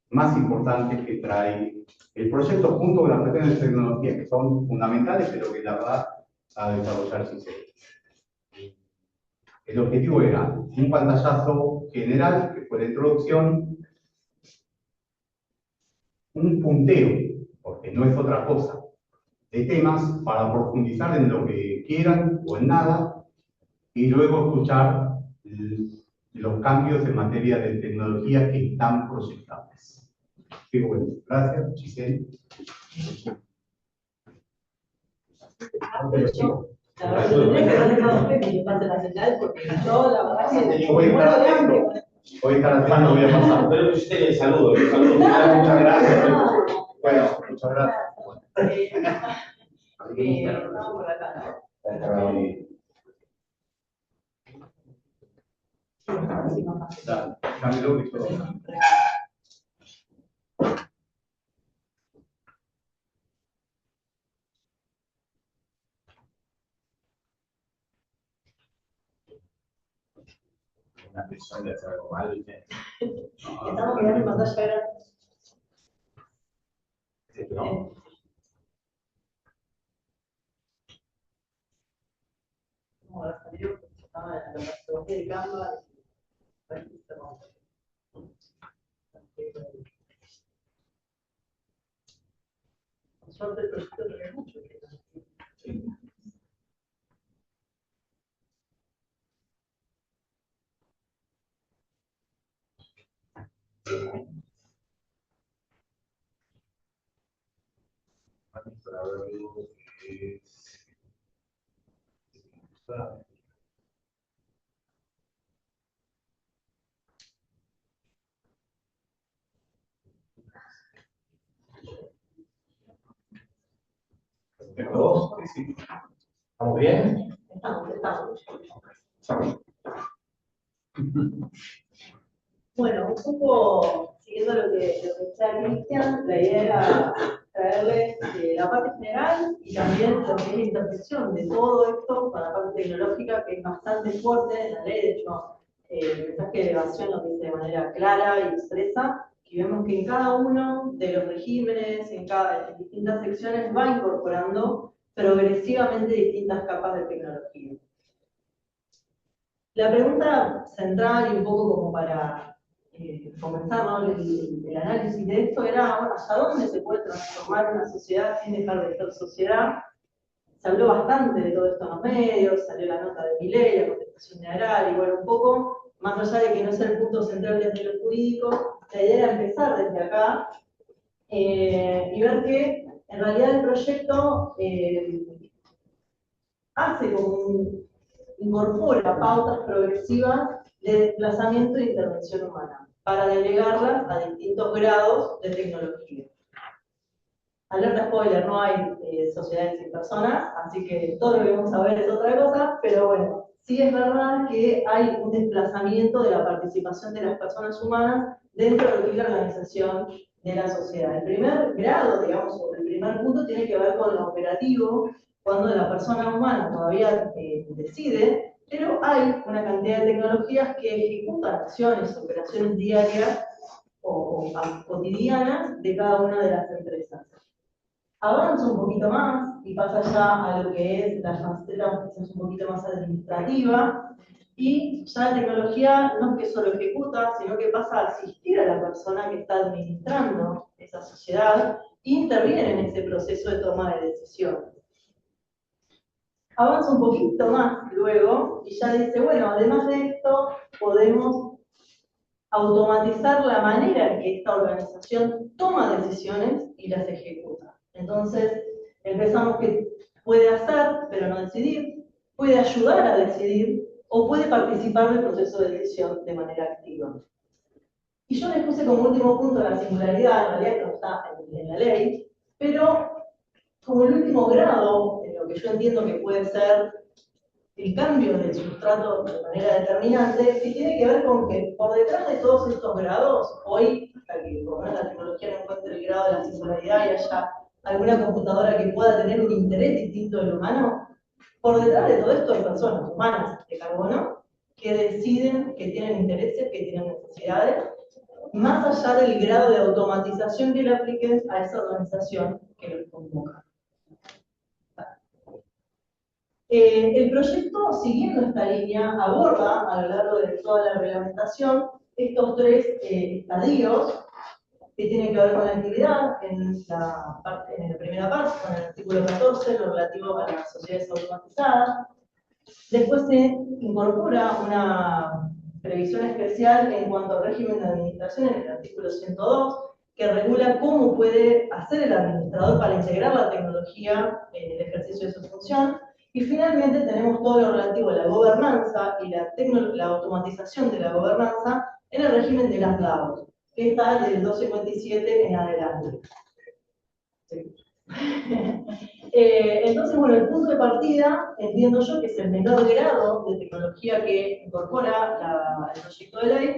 más importantes que trae el proyecto junto con las cuestiones de tecnología, que son fundamentales, pero que la va a desarrollar si se. El objetivo era un pantallazo general, que fue la introducción, un punteo, porque no es otra cosa, de temas para profundizar en lo que quieran o en nada, y luego escuchar los cambios en materia de tecnología que están proyectables. Digo, bueno, gracias, Giselle. Voy a estar atento, voy a pasar. Pero usted el saludo. Muchas gracias. Bueno, muchas gracias. Estamos por acá, ¿no? Dámelo que todo. Una persona de hacer algo malo y te... Estamos mirando en pantalla grande. ¿No? Como la salió, estaba en la fotografía de Canva. Por suerte el proyecto no es mucho. Sí. ¿Estamos bien? Estamos. Bueno, un poco siguiendo lo que decía Cristian, la idea era traerles la parte general y también lo que es la intersección de todo esto con la parte tecnológica, que es bastante fuerte en la ley. De hecho, el mensaje de elevación lo dice de manera clara y expresa, y vemos que en cada uno de los regímenes, en distintas secciones, va incorporando progresivamente distintas capas de tecnología. La pregunta central y un poco como para comenzar, ¿no? el análisis de esto era, bueno, ¿hasta dónde se puede transformar una sociedad sin dejar de ser sociedad? Se habló bastante de todo esto en los medios, salió la nota de Milei, la contestación de Harari, y bueno, un poco, más allá de que no es el punto central desde lo jurídico, la idea era empezar desde acá y ver que en realidad el proyecto hace como incorpora pautas progresivas de desplazamiento e intervención humana para delegarlas a distintos grados de tecnología. Alerta spoiler, no hay sociedades sin personas, así que todo lo que vamos a ver es otra cosa, pero bueno, sí es verdad que hay un desplazamiento de la participación de las personas humanas dentro de lo que es la organización de la sociedad. El primer grado, digamos, o el primer punto tiene que ver con lo operativo, cuando la persona humana todavía decide, pero hay una cantidad de tecnologías que ejecutan acciones, operaciones diarias o cotidianas de cada una de las empresas. Avanza un poquito más y pasa ya a lo que es la faceta quizás un poquito más administrativa, y ya la tecnología no es que solo ejecuta, sino que pasa a asistir a la persona que está administrando esa sociedad e interviene en ese proceso de toma de decisiones. Avanza un poquito más luego y ya dice, bueno, además de esto podemos automatizar la manera en que esta organización toma decisiones y las ejecuta. Entonces, empezamos que puede hacer, pero no decidir, puede ayudar a decidir, o puede participar del proceso de decisión de manera activa. Y yo les puse como último punto la singularidad, en realidad que no está en la ley, pero como el último grado, en lo que yo entiendo que puede ser el cambio del sustrato de manera determinante, que tiene que ver con que por detrás de todos estos grados, hoy, hasta que por lo menos la tecnología no encuentre el grado de la singularidad y haya alguna computadora que pueda tener un interés distinto del humano, por detrás de todo esto hay personas humanas de carbono que deciden, que tienen intereses, que tienen necesidades, más allá del grado de automatización que le apliquen a esa organización que los convoca. El proyecto, siguiendo esta línea, aborda a lo largo de toda la reglamentación estos tres estadios que tienen que ver con la actividad en la primera parte, con el artículo 14, lo relativo a las sociedades automatizadas. Después se incorpora una previsión especial en cuanto al régimen de administración en el artículo 102, que regula cómo puede hacer el administrador para integrar la tecnología en el ejercicio de su función. Y finalmente tenemos todo lo relativo a la gobernanza y la automatización de la gobernanza en el régimen de las DAOs, que está desde el 257 en adelante. Sí. Entonces, bueno, el punto de partida, entiendo yo, que es el menor grado de tecnología que incorpora el proyecto de ley,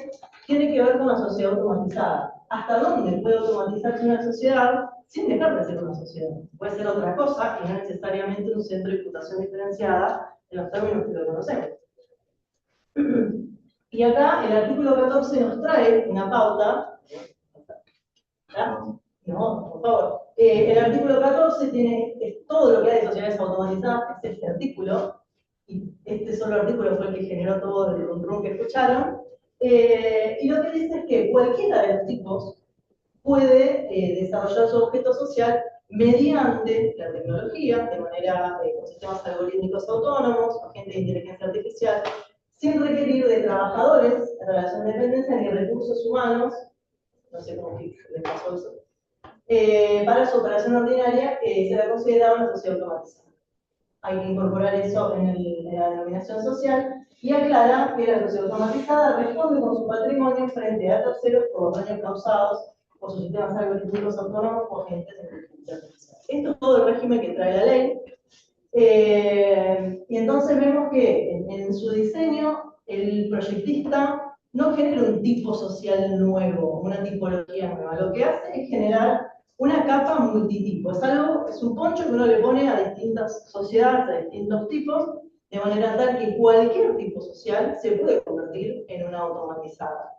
tiene que ver con la sociedad automatizada. ¿Hasta dónde puede automatizarse una sociedad sin dejar de ser una sociedad? Puede ser otra cosa y no necesariamente un centro de imputación diferenciada en los términos que lo conocemos. Y acá el artículo 14 nos trae una pauta. ¿No? No, por favor. El artículo 14 es todo lo que hay de sociedades automatizadas, es este artículo, y este solo artículo fue el que generó todo el run que escucharon. Y lo que dice es que cualquiera de los tipos puede desarrollar su objeto social mediante la tecnología, de manera con sistemas algorítmicos autónomos, agentes de inteligencia artificial, sin requerir de trabajadores en relación de dependencia ni recursos humanos, no sé cómo les pasó eso, para su operación ordinaria, se la consideraba una sociedad automatizada. Hay que incorporar eso en la denominación social y aclara que la sociedad automatizada responde con su patrimonio frente a terceros por los daños causados por sus sistemas algorítmicos autónomos o agentes de inteligencia artificial. Esto es todo el régimen que trae la ley. Y entonces vemos que en su diseño el proyectista no genera un tipo social nuevo, una tipología nueva. Lo que hace es generar una capa multitipo. Es un poncho que uno le pone a distintas sociedades, a distintos tipos, de manera tal que cualquier tipo social se puede convertir en una automatizada.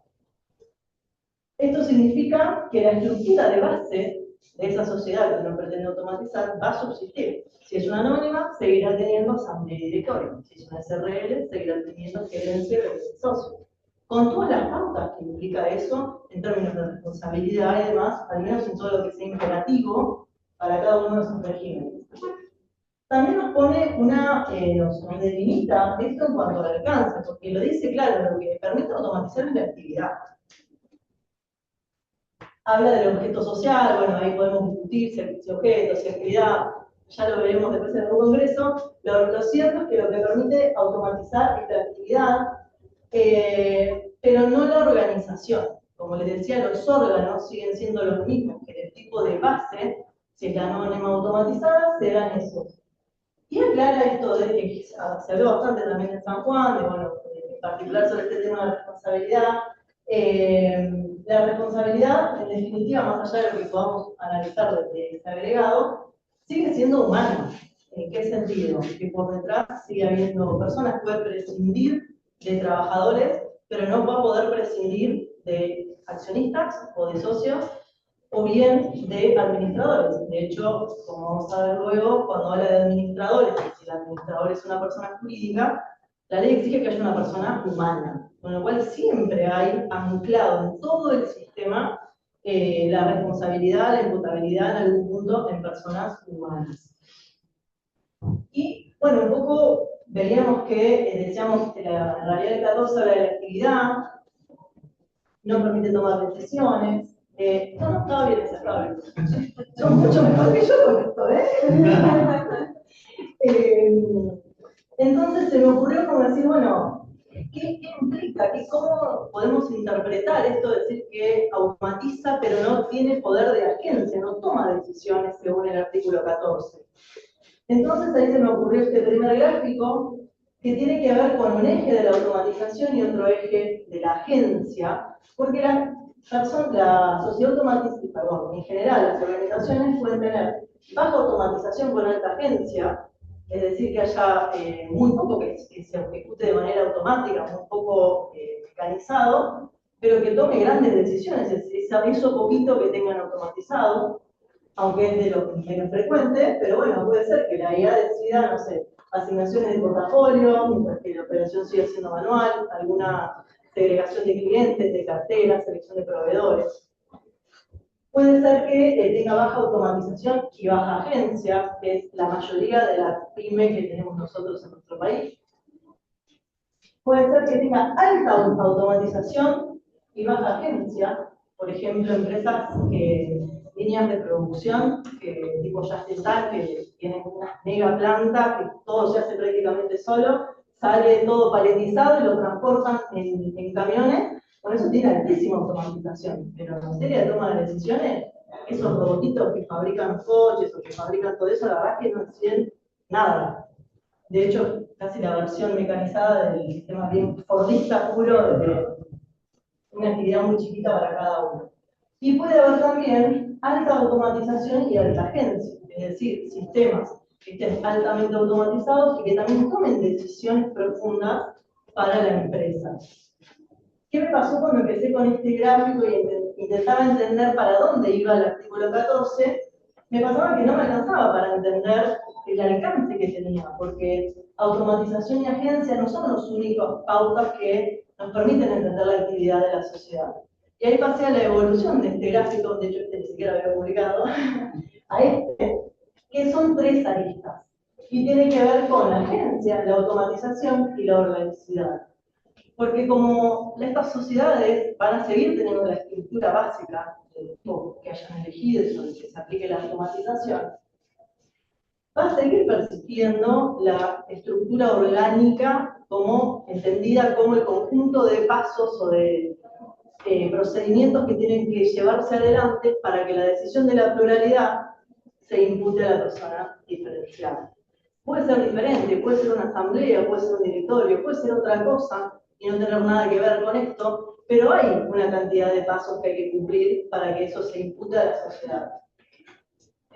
Esto significa que la estructura de base de esa sociedad que uno pretende automatizar va a subsistir. Si es una anónima, seguirá teniendo asamblea y directorio. Si es una SRL, seguirá teniendo gerencia de socios. Con todas las pautas que implica eso, en términos de responsabilidad y demás, al menos en todo lo que sea imperativo para cada uno de esos regímenes. También nos pone nos delimita esto en cuanto al alcance, porque lo dice claro, lo que permite automatizar es la actividad. Habla del objeto social, bueno, ahí podemos discutir si objeto, si actividad, ya lo veremos después en algún congreso. Lo cierto es que lo que permite automatizar es la actividad, pero no la organización. Como les decía, los órganos siguen siendo los mismos, que el tipo de base, si es la anónima automatizada, serán esos. Y aclara esto de que se habló bastante también en San Juan, de, bueno, en particular sobre este tema de responsabilidad. La responsabilidad, en definitiva, más allá de lo que podamos analizar desde este agregado, sigue siendo humana. ¿En qué sentido? Que por detrás sigue habiendo personas que pueden prescindir de trabajadores, pero no va a poder prescindir de accionistas o de socios, o bien de administradores. De hecho, como vamos a ver luego, cuando habla de administradores, si el administrador es una persona jurídica, la ley exige que haya una persona humana, con lo cual siempre hay anclado en todo el sistema la responsabilidad, la imputabilidad en algún punto en personas humanas. Y bueno, un poco veíamos que decíamos que la realidad del 14 habla de la actividad, no permite tomar decisiones. No estaba bien esa tabla. Son mucho mejor que yo con esto, Entonces se me ocurrió como decir, bueno, ¿qué implica? ¿Cómo podemos interpretar esto de decir que automatiza pero no tiene poder de agencia, no toma decisiones según el artículo 14? Entonces ahí se me ocurrió este primer gráfico que tiene que ver con un eje de la automatización y otro eje de la agencia, porque la sociedad automatizada, en general las organizaciones pueden tener baja automatización con alta agencia, es decir, que haya muy poco que se ejecute de manera automática, muy poco mecanizado, pero que tome grandes decisiones, es decir, eso poquito que tengan automatizado, aunque es de lo menos frecuente, pero bueno, puede ser que la IA decida, no sé, asignaciones de portafolio, mientras que la operación sigue siendo manual, alguna segregación de clientes, de carteras, selección de proveedores. Puede ser que tenga baja automatización y baja agencia, que es la mayoría de las pymes que tenemos nosotros en nuestro país. Puede ser que tenga alta automatización y baja agencia, por ejemplo, empresas líneas de producción, que tipo Yastesal, que tienen unas mega plantas, que todo se hace prácticamente solo, sale todo paletizado y lo transportan en camiones. Con eso tiene altísima automatización, pero en serie de toma de decisiones, esos robotitos que fabrican coches o que fabrican todo eso, la verdad es que no deciden nada. De hecho, casi la versión mecanizada del sistema bien fordista puro, de una actividad muy chiquita para cada uno. Y puede haber también alta automatización y alta agencia, es decir, sistemas que estén altamente automatizados y que también tomen decisiones profundas para la empresa. ¿Qué me pasó cuando empecé con este gráfico y intentaba entender para dónde iba el artículo 14? Me pasaba que no me alcanzaba para entender el alcance que tenía, porque automatización y agencia no son los únicos pautas que nos permiten entender la actividad de la sociedad. Y ahí pasé a la evolución de este gráfico, de hecho este ni siquiera lo había publicado, a este, que son 3 aristas. Y tiene que ver con la agencia, la automatización y la organicidad. Porque como estas sociedades van a seguir teniendo la estructura básica del tipo que hayan elegido y sobre el que se aplique la automatización, va a seguir persistiendo la estructura orgánica como entendida como el conjunto de pasos o de procedimientos que tienen que llevarse adelante para que la decisión de la pluralidad se impute a la persona diferenciada. Puede ser diferente, puede ser una asamblea, puede ser un directorio, puede ser otra cosa y no tener nada que ver con esto, pero hay una cantidad de pasos que hay que cumplir para que eso se impute a la sociedad.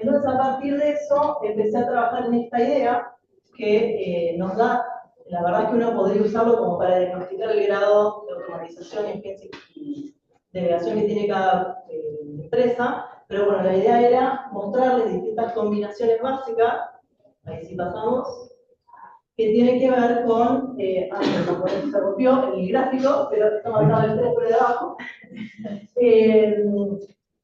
Entonces, a partir de eso, empecé a trabajar en esta idea que nos da, la verdad es que uno podría usarlo como para diagnosticar el grado de automatización y agencia y delegación que tiene cada empresa, pero bueno, la idea era mostrarles distintas combinaciones básicas, ahí sí pasamos, que tiene que ver con, se rompió el gráfico, pero está marcado el 3 por debajo.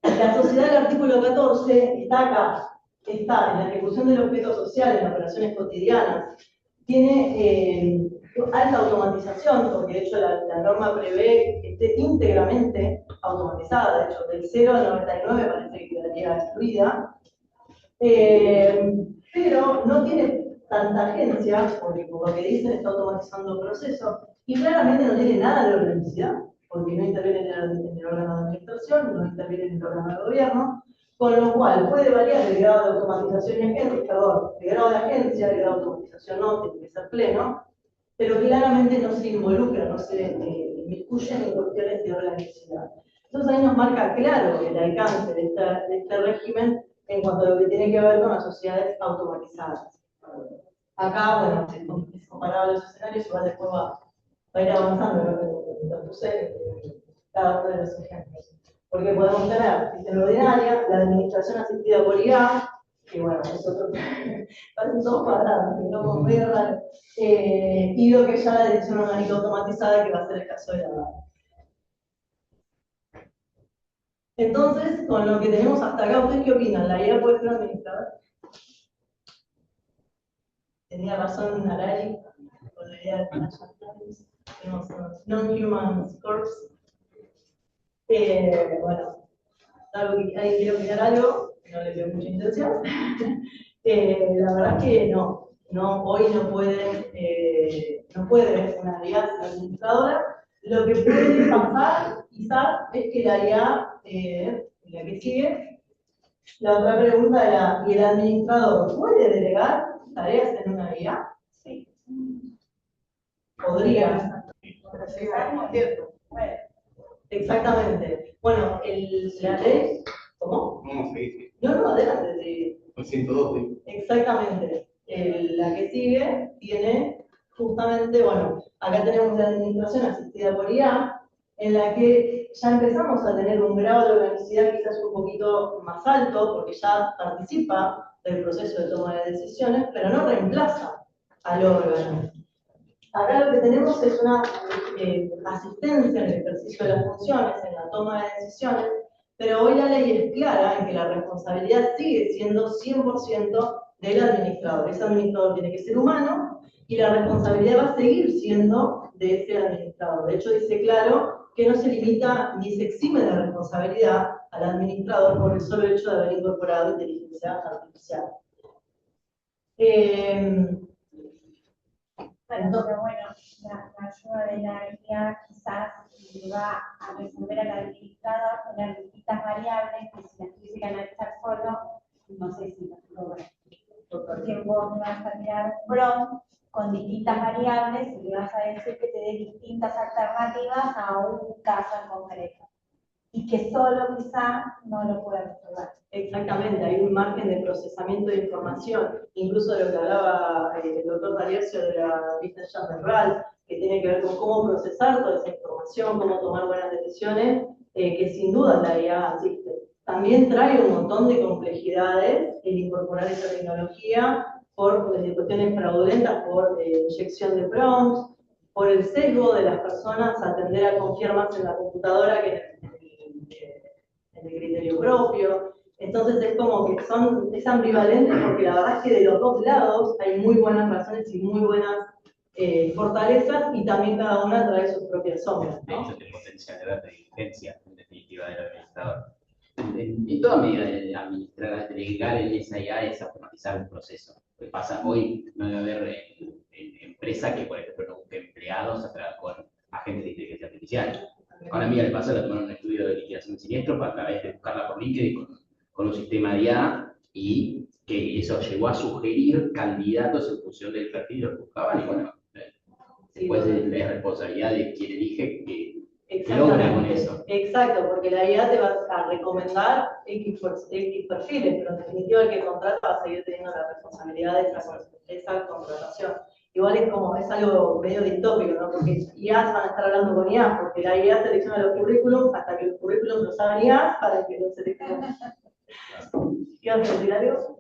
La sociedad del artículo 14 está acá, está en la ejecución del objeto social, en operaciones cotidianas, tiene alta automatización, porque de hecho la norma prevé que esté íntegramente automatizada, de hecho del 0 al 99 parece que quedaría excluida, pero no tiene tanta agencia, porque por lo que dicen está automatizando procesos, y claramente no tiene nada de organicidad, porque no interviene en el órgano de administración, no interviene en el órgano de gobierno, con lo cual puede variar el grado de automatización y agencia, perdón, el grado de agencia, el grado de automatización no, tiene que ser pleno, pero claramente no se involucra, no se inmiscuyen en cuestiones de organicidad. Entonces ahí nos marca claro el alcance de este régimen en cuanto a lo que tiene que ver con las sociedades automatizadas. Acá, bueno, es comparado a los escenarios, igual después va a ir avanzando, lo puse cada uno de los ejemplos. Porque podemos tener sistema ordinaria, la administración asistida por IA, que bueno, nosotros parecen todos cuadrados, que no como raro, y lo que es ya la dirección orgánica automatizada, que va a ser el caso de la DAO. Entonces, con lo que tenemos hasta acá, ¿ustedes qué opinan? ¿La IA puede ser administrada? Tenía razón Harari con la idea de Financial Times. Tenemos unos non-human scores. Bueno, alguien quiere opinar algo, no le veo mucha intención. La verdad es que no, hoy no puede una IA ser administradora. Lo que puede pasar, quizás, es que la IA, la que sigue, la otra pregunta era, ¿y el administrador puede delegar tareas en una IA? Sí. Podría. Pero si al mismo tiempo. Exactamente. Bueno, la ley, ¿cómo? No, sí. No, adelante. Sí. El 102. Exactamente. La que sigue tiene justamente, bueno, acá tenemos la administración asistida por IA, en la que ya empezamos a tener un grado de organicidad quizás un poquito más alto, porque ya participa del proceso de toma de decisiones, pero no reemplaza al órgano. Acá lo que tenemos es una asistencia en el ejercicio de las funciones, en la toma de decisiones, pero hoy la ley es clara en que la responsabilidad sigue siendo 100% del administrador. Ese administrador tiene que ser humano y la responsabilidad va a seguir siendo de ese administrador. De hecho, dice claro que no se limita ni se exime de responsabilidad al administrador por el solo hecho de haber incorporado inteligencia artificial. Bueno, pero bueno, la ayuda de la IA quizás le va a resolver al administrador tener distintas variables que si las tuviese que analizar solo, no sé si las logra. Porque vos me vas a mirar un prompt con distintas variables y le vas a decir que te dé distintas alternativas a un caso en concreto. Y que solo quizá no lo pueda resolver. Exactamente, hay un margen de procesamiento de información, incluso de lo que hablaba el doctor D'Alessio de la vista general, que tiene que ver con cómo procesar toda esa información, cómo tomar buenas decisiones, que sin duda la IA asiste. También trae un montón de complejidades el incorporar esa tecnología por cuestiones fraudulentas, por inyección de prompts, por el sesgo de las personas a tender a confiar más en la computadora que en el criterio propio. Entonces es como que es ambivalente porque la verdad es que de los dos lados hay muy buenas razones y muy buenas fortalezas y también cada una trae sus propias sombras, ¿no? De hecho, te potencia el nivel de diligencia, en definitiva, del administrador. En toda medida de administrar, delegar en esa IA es automatizar un proceso. Lo que pasa hoy, no debe haber empresa que, por ejemplo, no busque empleados con agentes de inteligencia artificial. A una amiga le pasó, la tomaron un estudio de liquidación de siniestros a través de buscarla por LinkedIn con un sistema de IA y que eso llevó a sugerir candidatos en función del perfil que buscaban y bueno, después de la responsabilidad de quien elige que logra con eso. Exacto, porque la IA te va a recomendar X perfiles, pero en definitiva el que contrata va a seguir teniendo la responsabilidad de esa contratación. Igual es algo medio distópico, ¿no? Porque IAs van a estar hablando con IAs, porque la IA selecciona los currículums hasta que los currículums los hagan IAs para que los seleccionen. ¿Quieres decir algo?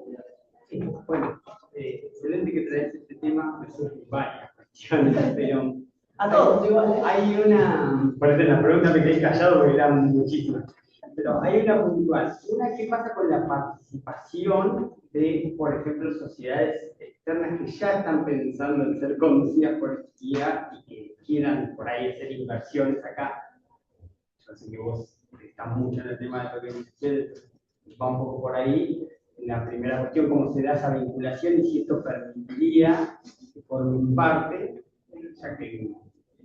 Sí. Bueno, excelente que traes este tema, me surgen varias cuestiones, pero A todos igual. hay una, por ejemplo, la pregunta me quedé callado porque eran muchísimas, pero hay una puntual. Una, ¿qué pasa con la participación de, por ejemplo, sociedades externas que ya están pensando en ser conducidas por IA y que quieran por ahí hacer inversiones acá? Yo sé que vos estás mucho en el tema de organizaciones, va un poco por ahí. La primera cuestión, cómo se da esa vinculación y si esto permitiría que formen parte, ya que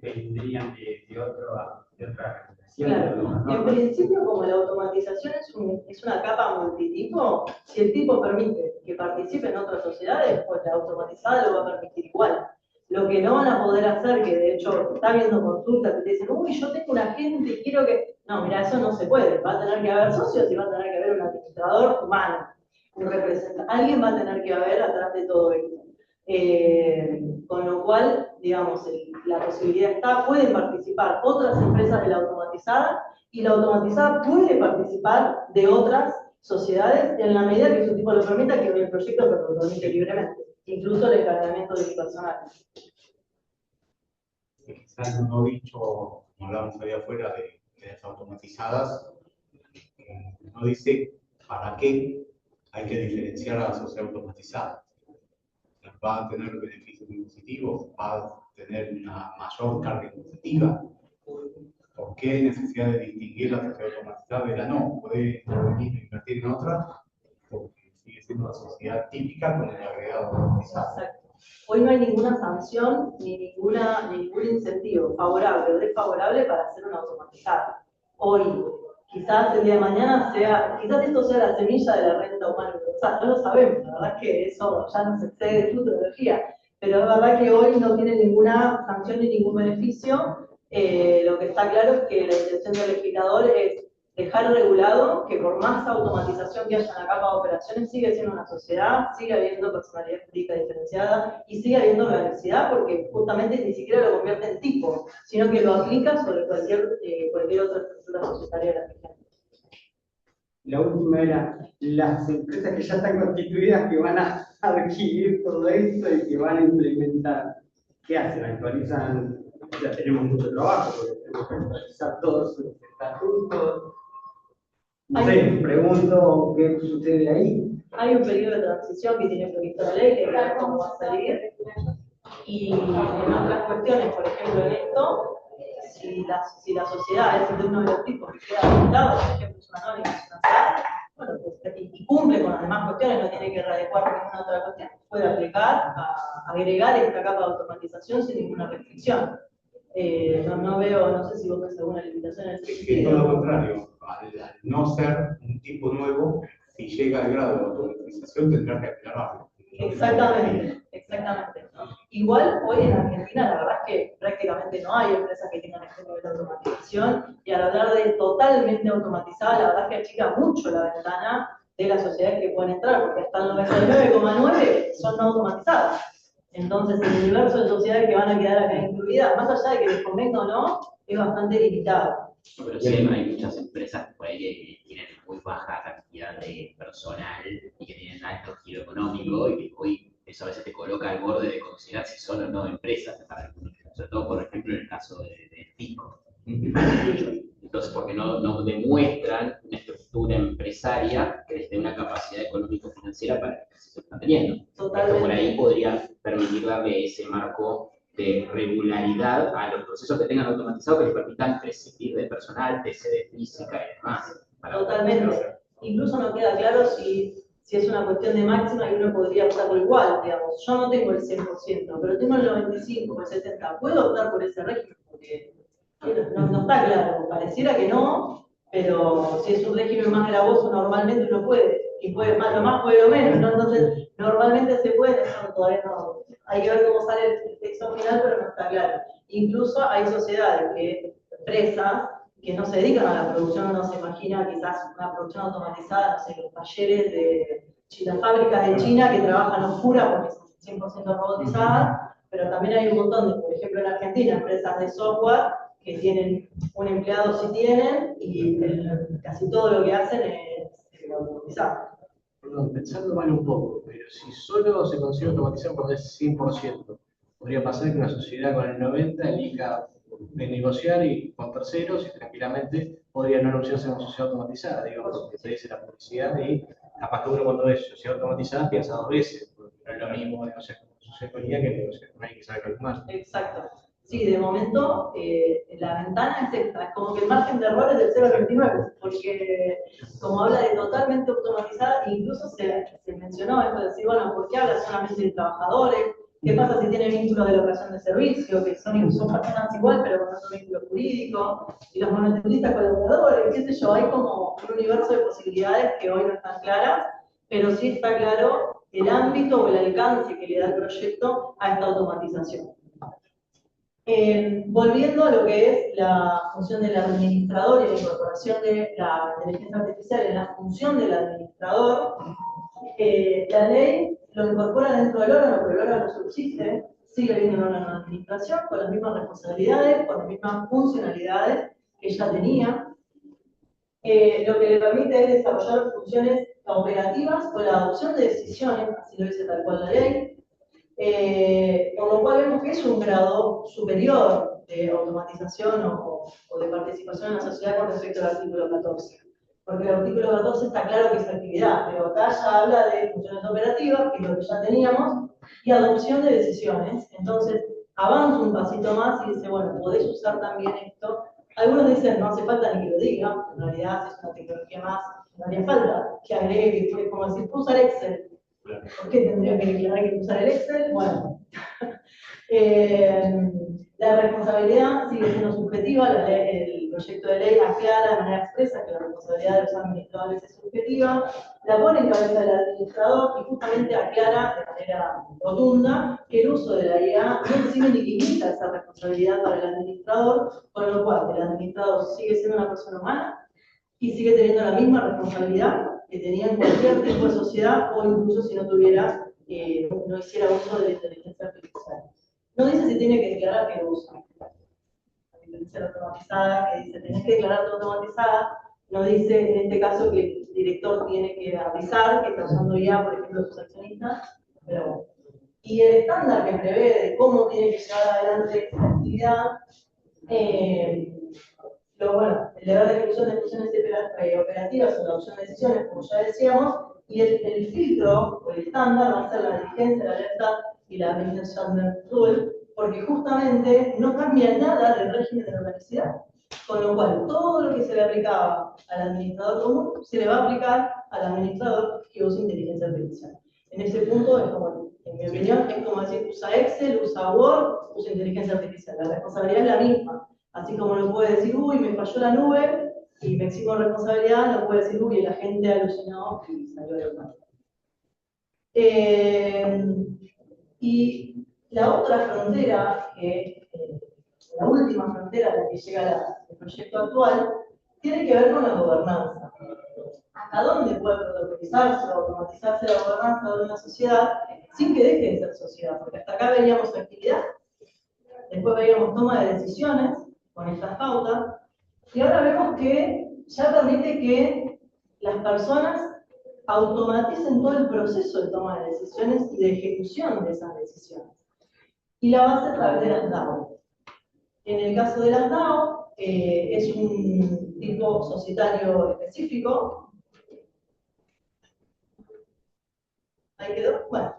vendrían de otra regulación. Claro. En principio, como la automatización es una capa multitipo, si el tipo permite que participe en otras sociedades, pues la automatizada lo va a permitir igual. Lo que no van a poder hacer, que de hecho está viendo consultas que te dicen, uy, yo tengo un agente y quiero que... No, mira, eso no se puede. Va a tener que haber socios y va a tener que haber un administrador humano, un representante. Alguien va a tener que haber atrás de todo esto. Con lo cual, digamos, la posibilidad está, pueden participar otras empresas de la automatizada y la automatizada puede participar de otras sociedades en la medida que su tipo lo permita, que el proyecto lo permite libremente, incluso el encargamiento del personal. Quizás no dicho, como hablábamos allá afuera de las automatizadas, no dice para qué hay que diferenciar a la sociedad automatizada. Va a tener beneficios muy positivos, va a tener una mayor carga impositiva. ¿Por qué hay necesidad de distinguir la sociedad automatizada de la no? Puede invertir en otra porque sigue siendo una sociedad típica con el agregado automatizado. Exacto. Hoy no hay ninguna sanción ni ningún incentivo favorable o desfavorable para hacer una automatizada. Hoy, quizás el día de mañana quizás esto sea la semilla de la renta humana universal, no lo sabemos, la verdad es que eso ya nos excede de futurología, pero es verdad que hoy no tiene ninguna sanción ni ningún beneficio. Lo que está claro es que la intención del legislador es dejar regulado que por más automatización que haya en la capa de operaciones, sigue siendo una sociedad, sigue habiendo personalidad jurídica diferenciada y sigue habiendo organicidad, porque justamente ni siquiera lo convierte en tipo, sino que lo aplica sobre cualquier otra estructura societaria de la región. La última era las empresas que ya están constituidas que van a adquirir todo esto y que van a implementar. ¿Qué hacen? Actualizan, ya tenemos mucho trabajo porque tenemos que actualizar todos sus estatutos. No sé, pregunto qué sucede ahí. Hay un periodo de transición que tiene previsto la ley, que es cómo va a salir. Y en otras cuestiones, por ejemplo, en esto, si la sociedad es de uno de los tipos que queda habilitado, por ejemplo, es una anónima, es una SAD, bueno, pues, y cumple con las demás cuestiones, no tiene que readecuar ninguna otra cuestión, puede aplicar a agregar esta capa de automatización sin ninguna restricción. No veo, no sé si vos ves alguna limitación en ese Es sentido. todo lo contrario, al no ser un tipo nuevo, si llega al grado de automatización tendrá que aclararlo. Exactamente, exactamente. Igual hoy en Argentina la verdad es que prácticamente no hay empresas que tengan este nivel de automatización y al hablar de totalmente automatizada, la verdad es que achica mucho la ventana de las sociedades que pueden entrar, porque hasta el 99,9 son no automatizadas. Entonces el universo de sociedades que van a quedar acá incluidas, más allá de que les convenga o no, es bastante limitado. Pero sí hay muchas empresas por ahí que tienen muy baja cantidad de personal y que tienen alto giro económico y que hoy eso a veces te coloca al borde de considerar si son o no empresas, sobre todo por ejemplo en el caso del fisco. Entonces, porque no demuestran una estructura empresaria que les dé una capacidad económico-financiera para el ejercicio que están teniendo. Esto por ahí podría permitir darle ese marco de regularidad a los procesos que tengan automatizados que les permitan prescindir de personal, de sede física y demás. Totalmente. Incluso no queda claro si es una cuestión de máxima y uno podría optarlo igual, digamos. Yo no tengo el 100%, pero tengo el 95%, el 70%. ¿Puedo optar por ese régimen? Porque no está claro. Pareciera que no, pero si es un régimen más gravoso, normalmente uno puede. Y puede más lo más, puede lo menos, ¿no? Entonces, normalmente se puede, eso todavía no. Hay que ver cómo sale el texto final, pero no está claro. Incluso hay sociedades que empresas que no se dedican a la producción, uno se imagina quizás una producción automatizada, no sé, los talleres de las fábricas de China que trabajan a oscura porque son 100% robotizadas, pero también hay un montón de, por ejemplo en Argentina, empresas de software que tienen un empleado si tienen y casi todo lo que hacen es automatizado. Perdón, pensando mal un poco, pero si solo se consigue automatizar cuando es 100%, podría pasar que una sociedad con el 90% elija de negociar y con terceros y tranquilamente podría no anunciarse una sociedad automatizada, digamos, porque se dice la publicidad y capaz que uno cuando ve sociedad automatizada piensa dos veces, porque no es lo mismo negociar con una sociedad con IA que negociar con alguien que sabe calcular. Exacto. Sí, de momento la ventana es esta, es como que el margen de error es del 0 al 29, porque como habla de totalmente automatizada, incluso se mencionó esto de decir, bueno, ¿por qué habla solamente de trabajadores? ¿Qué pasa si tiene vínculos de locación de servicio, que son personas igual, pero con otro vínculo jurídico? Y los monotributistas colaboradores, qué sé yo, hay como un universo de posibilidades que hoy no están claras, pero sí está claro el ámbito o el alcance que le da el proyecto a esta automatización. Volviendo a lo que es la función del administrador y la incorporación de la inteligencia artificial en la función del administrador, la ley lo incorpora dentro del órgano, pero el órgano subsiste, sigue habiendo un órgano de administración con las mismas responsabilidades, con las mismas funcionalidades que ya tenía. Lo que le permite es desarrollar funciones operativas o la adopción de decisiones, así lo dice tal cual la ley, por lo cual vemos que es un grado superior de automatización o de participación en la sociedad con respecto al artículo 14. Porque el artículo 14 está claro que es actividad, pero acá ya habla de funciones operativas, que es lo que ya teníamos, y adopción de decisiones. Entonces, avanza un pasito más y dice, bueno, podés usar también esto. Algunos dicen, no hace falta ni que lo diga, en realidad es una tecnología más, no haría falta que agregue, que fue como decir, usar Excel. ¿Por qué tendría que declarar que usar el Excel? Bueno, la responsabilidad sigue siendo subjetiva, el proyecto de ley aclara de manera expresa que la responsabilidad de los administradores es subjetiva, la pone en cabeza del administrador y justamente aclara de manera rotunda que el uso de la IA no exime ni limita esa responsabilidad para el administrador, con lo cual el administrador sigue siendo una persona humana y sigue teniendo la misma responsabilidad que tenía en cualquier tipo de sociedad o incluso si no tuviera, no hiciera uso de la inteligencia artificial. No dice si tiene que declarar que lo usa. La inteligencia automatizada, que dice tenés que declarar automatizada, no dice en este caso que el director tiene que avisar que está usando IA, por ejemplo, sus accionistas, pero bueno. Y el estándar que prevé de cómo tiene que llevar adelante esta actividad, bueno, el deber de ejecución de funciones operativas o la adopción de decisiones, como ya decíamos, y el filtro o el estándar va a ser la diligencia, la alerta y la administration rule, porque justamente no cambia nada del régimen de la universidad. Con lo cual, todo lo que se le aplicaba al administrador común se le va a aplicar al administrador que usa inteligencia artificial. En ese punto, es como, en mi opinión, es como decir, usa Excel, usa Word, usa inteligencia artificial. La responsabilidad es la misma. Así como no puede decir, uy, me falló la nube y me eximo de responsabilidad, no puede decir, uy, la gente alucinó y salió del mar. Y la otra frontera, la última frontera a la que llega el proyecto actual, tiene que ver con la gobernanza. ¿Hasta dónde puede protocolizarse o automatizarse la gobernanza de una sociedad sin que deje de ser sociedad? Porque hasta acá veíamos actividad, después veíamos toma de decisiones con estas pautas, y ahora vemos que ya permite que las personas automaticen todo el proceso de toma de decisiones y de ejecución de esas decisiones. Y la va a hacer a través de las DAO. En el caso de las DAO, es un tipo societario específico. Ahí quedó, bueno,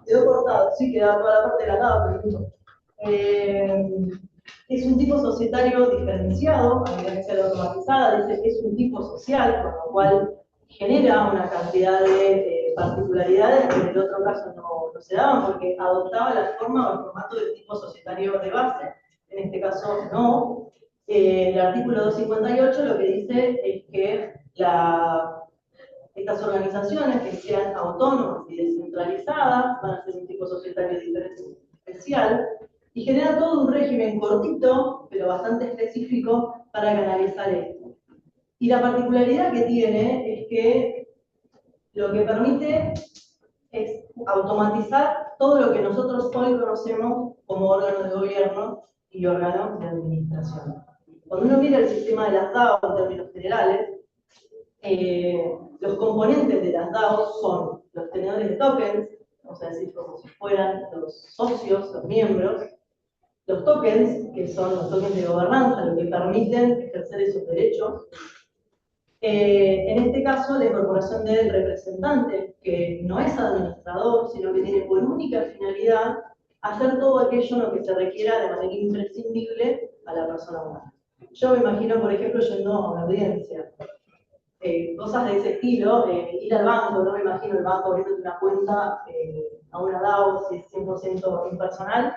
quedó cortado, sí, quedaba toda la parte de la DAO, pero es un tipo societario diferenciado, a diferencia de la automatizada, dice que es un tipo social, con lo cual genera una cantidad de particularidades que en el otro caso no se daban, porque adoptaba la forma o el formato del tipo societario de base, en este caso no. El artículo 258 lo que dice es que estas organizaciones que sean autónomas y descentralizadas van a ser un tipo societario diferente, especial, y genera todo un régimen cortito, pero bastante específico, para canalizar esto. Y la particularidad que tiene es que lo que permite es automatizar todo lo que nosotros hoy conocemos como órganos de gobierno y órganos de administración. Cuando uno mira el sistema de las DAO en términos generales, los componentes de las DAO son los tenedores de tokens, vamos a decir como si fueran los socios, los miembros, los tokens, que son los tokens de gobernanza, lo que permiten ejercer esos derechos. En este caso, la incorporación del representante, que no es administrador, sino que tiene por única finalidad hacer todo aquello en lo que se requiera de manera imprescindible a la persona humana. Yo me imagino, por ejemplo, yendo a una audiencia, cosas de ese estilo, ir al banco, no me imagino el banco abriendo una cuenta a una DAO, si es 100% impersonal,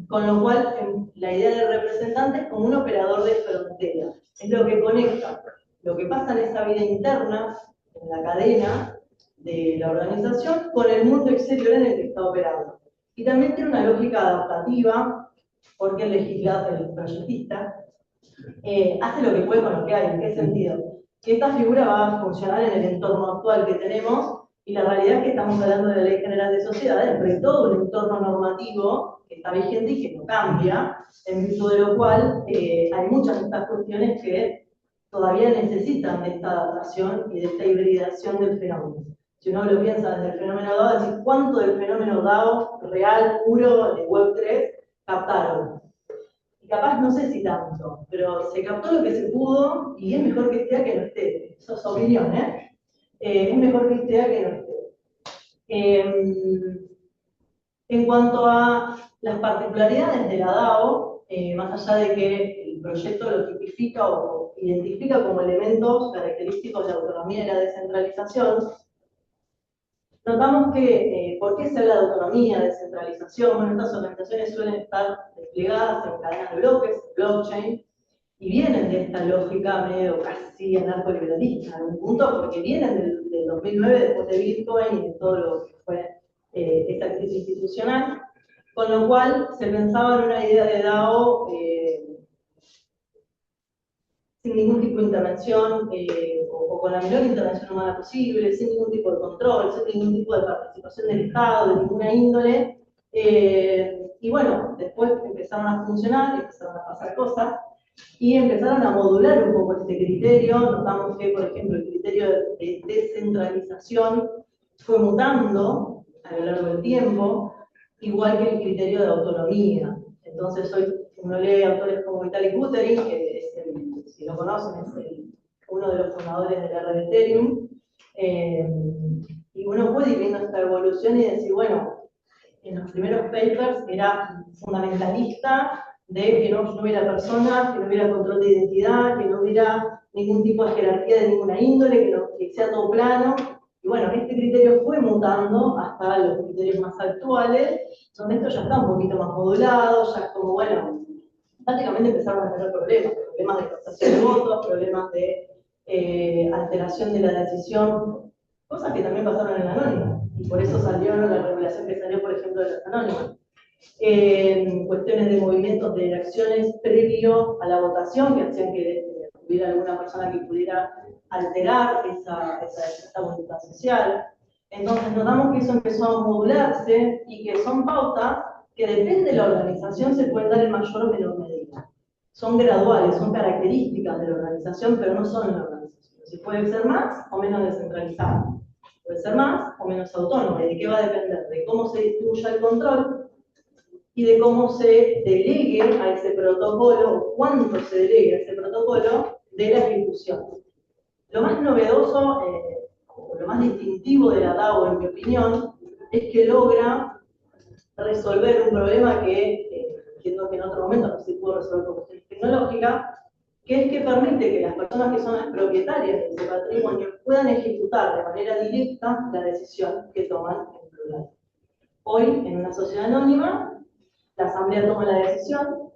con lo cual la idea del representante es como un operador de frontera, es lo que conecta lo que pasa en esa vida interna, en la cadena de la organización, con el mundo exterior en el que está operando. Y también tiene una lógica adaptativa, porque el legislador, el proyectista, hace lo que puede con lo que hay. ¿En qué sentido? Que esta figura va a funcionar en el entorno actual que tenemos, y la realidad es que estamos hablando de la Ley General de Sociedades, pero hay todo un entorno normativo que está vigente y que no cambia, en virtud de lo cual hay muchas de estas cuestiones que todavía necesitan de esta adaptación y de esta hibridación del fenómeno. Si uno lo piensa desde el fenómeno DAO, es decir, ¿cuánto del fenómeno DAO real, puro, de Web3, captaron? Capaz no sé si tanto, pero se captó lo que se pudo y es mejor que esté a que no esté. Eso es opinión, ¿eh? Es mejor que esté a que no esté. En cuanto a las particularidades de la DAO, más allá de que el proyecto lo tipifica o identifica como elementos característicos de la autonomía y la descentralización, notamos que, ¿por qué se habla de autonomía, descentralización? Bueno, estas organizaciones suelen estar desplegadas en cadenas de bloques, blockchain, y vienen de esta lógica medio casi anarcoliberalista en algún punto, porque vienen del 2009, después de Bitcoin y de todo lo que fue esta crisis institucional, con lo cual se pensaba en una idea de DAO sin ningún tipo de intervención, o con la menor intervención humana posible, sin ningún tipo de control, sin ningún tipo de participación del Estado, de ninguna índole. Y bueno, después empezaron a funcionar, empezaron a pasar cosas, y empezaron a modular un poco este criterio. Notamos que, por ejemplo, el criterio de descentralización fue mutando a lo largo del tiempo, igual que el criterio de autonomía. Entonces, hoy uno lee autores como Vitalik Buterin, que es si lo conocen, es uno de los fundadores de la red Ethereum, y uno puede ir viendo esta evolución y decir, bueno, en los primeros papers era fundamentalista de que no hubiera personas, que no hubiera control de identidad, que no hubiera ningún tipo de jerarquía de ninguna índole, que sea todo plano. Y bueno, este criterio fue mutando hasta los criterios más actuales, donde esto ya está un poquito más modulado, ya es como, bueno, prácticamente empezaron a tener problemas de captación de votos, problemas de alteración de la decisión, cosas que también pasaron en la anónima, y por eso salió la regulación que salió, por ejemplo, de las anónimas. Cuestiones de movimientos de acciones previo a la votación, que hacían que hubiera alguna persona que pudiera alterar esa voluntad social. Entonces notamos que eso empezó a modularse y que son pautas que depende de la organización se pueden dar en mayor o menor medida. Son graduales, son características de la organización, pero no son la organización. Se puede ser más o menos descentralizada, puede ser más o menos autónoma. ¿Y de qué va a depender? De cómo se distribuya el control y de cómo se delegue a ese protocolo, o cuánto se delegue a ese protocolo de la ejecución. Lo más novedoso, o lo más distintivo de la DAO, en mi opinión, es que logra resolver un problema que entiendo que en otro momento no se pudo resolver por cuestiones tecnológicas, que es que permite que las personas que son las propietarias de ese patrimonio puedan ejecutar de manera directa la decisión que toman en plural. Hoy, en una sociedad anónima, la asamblea toma la decisión,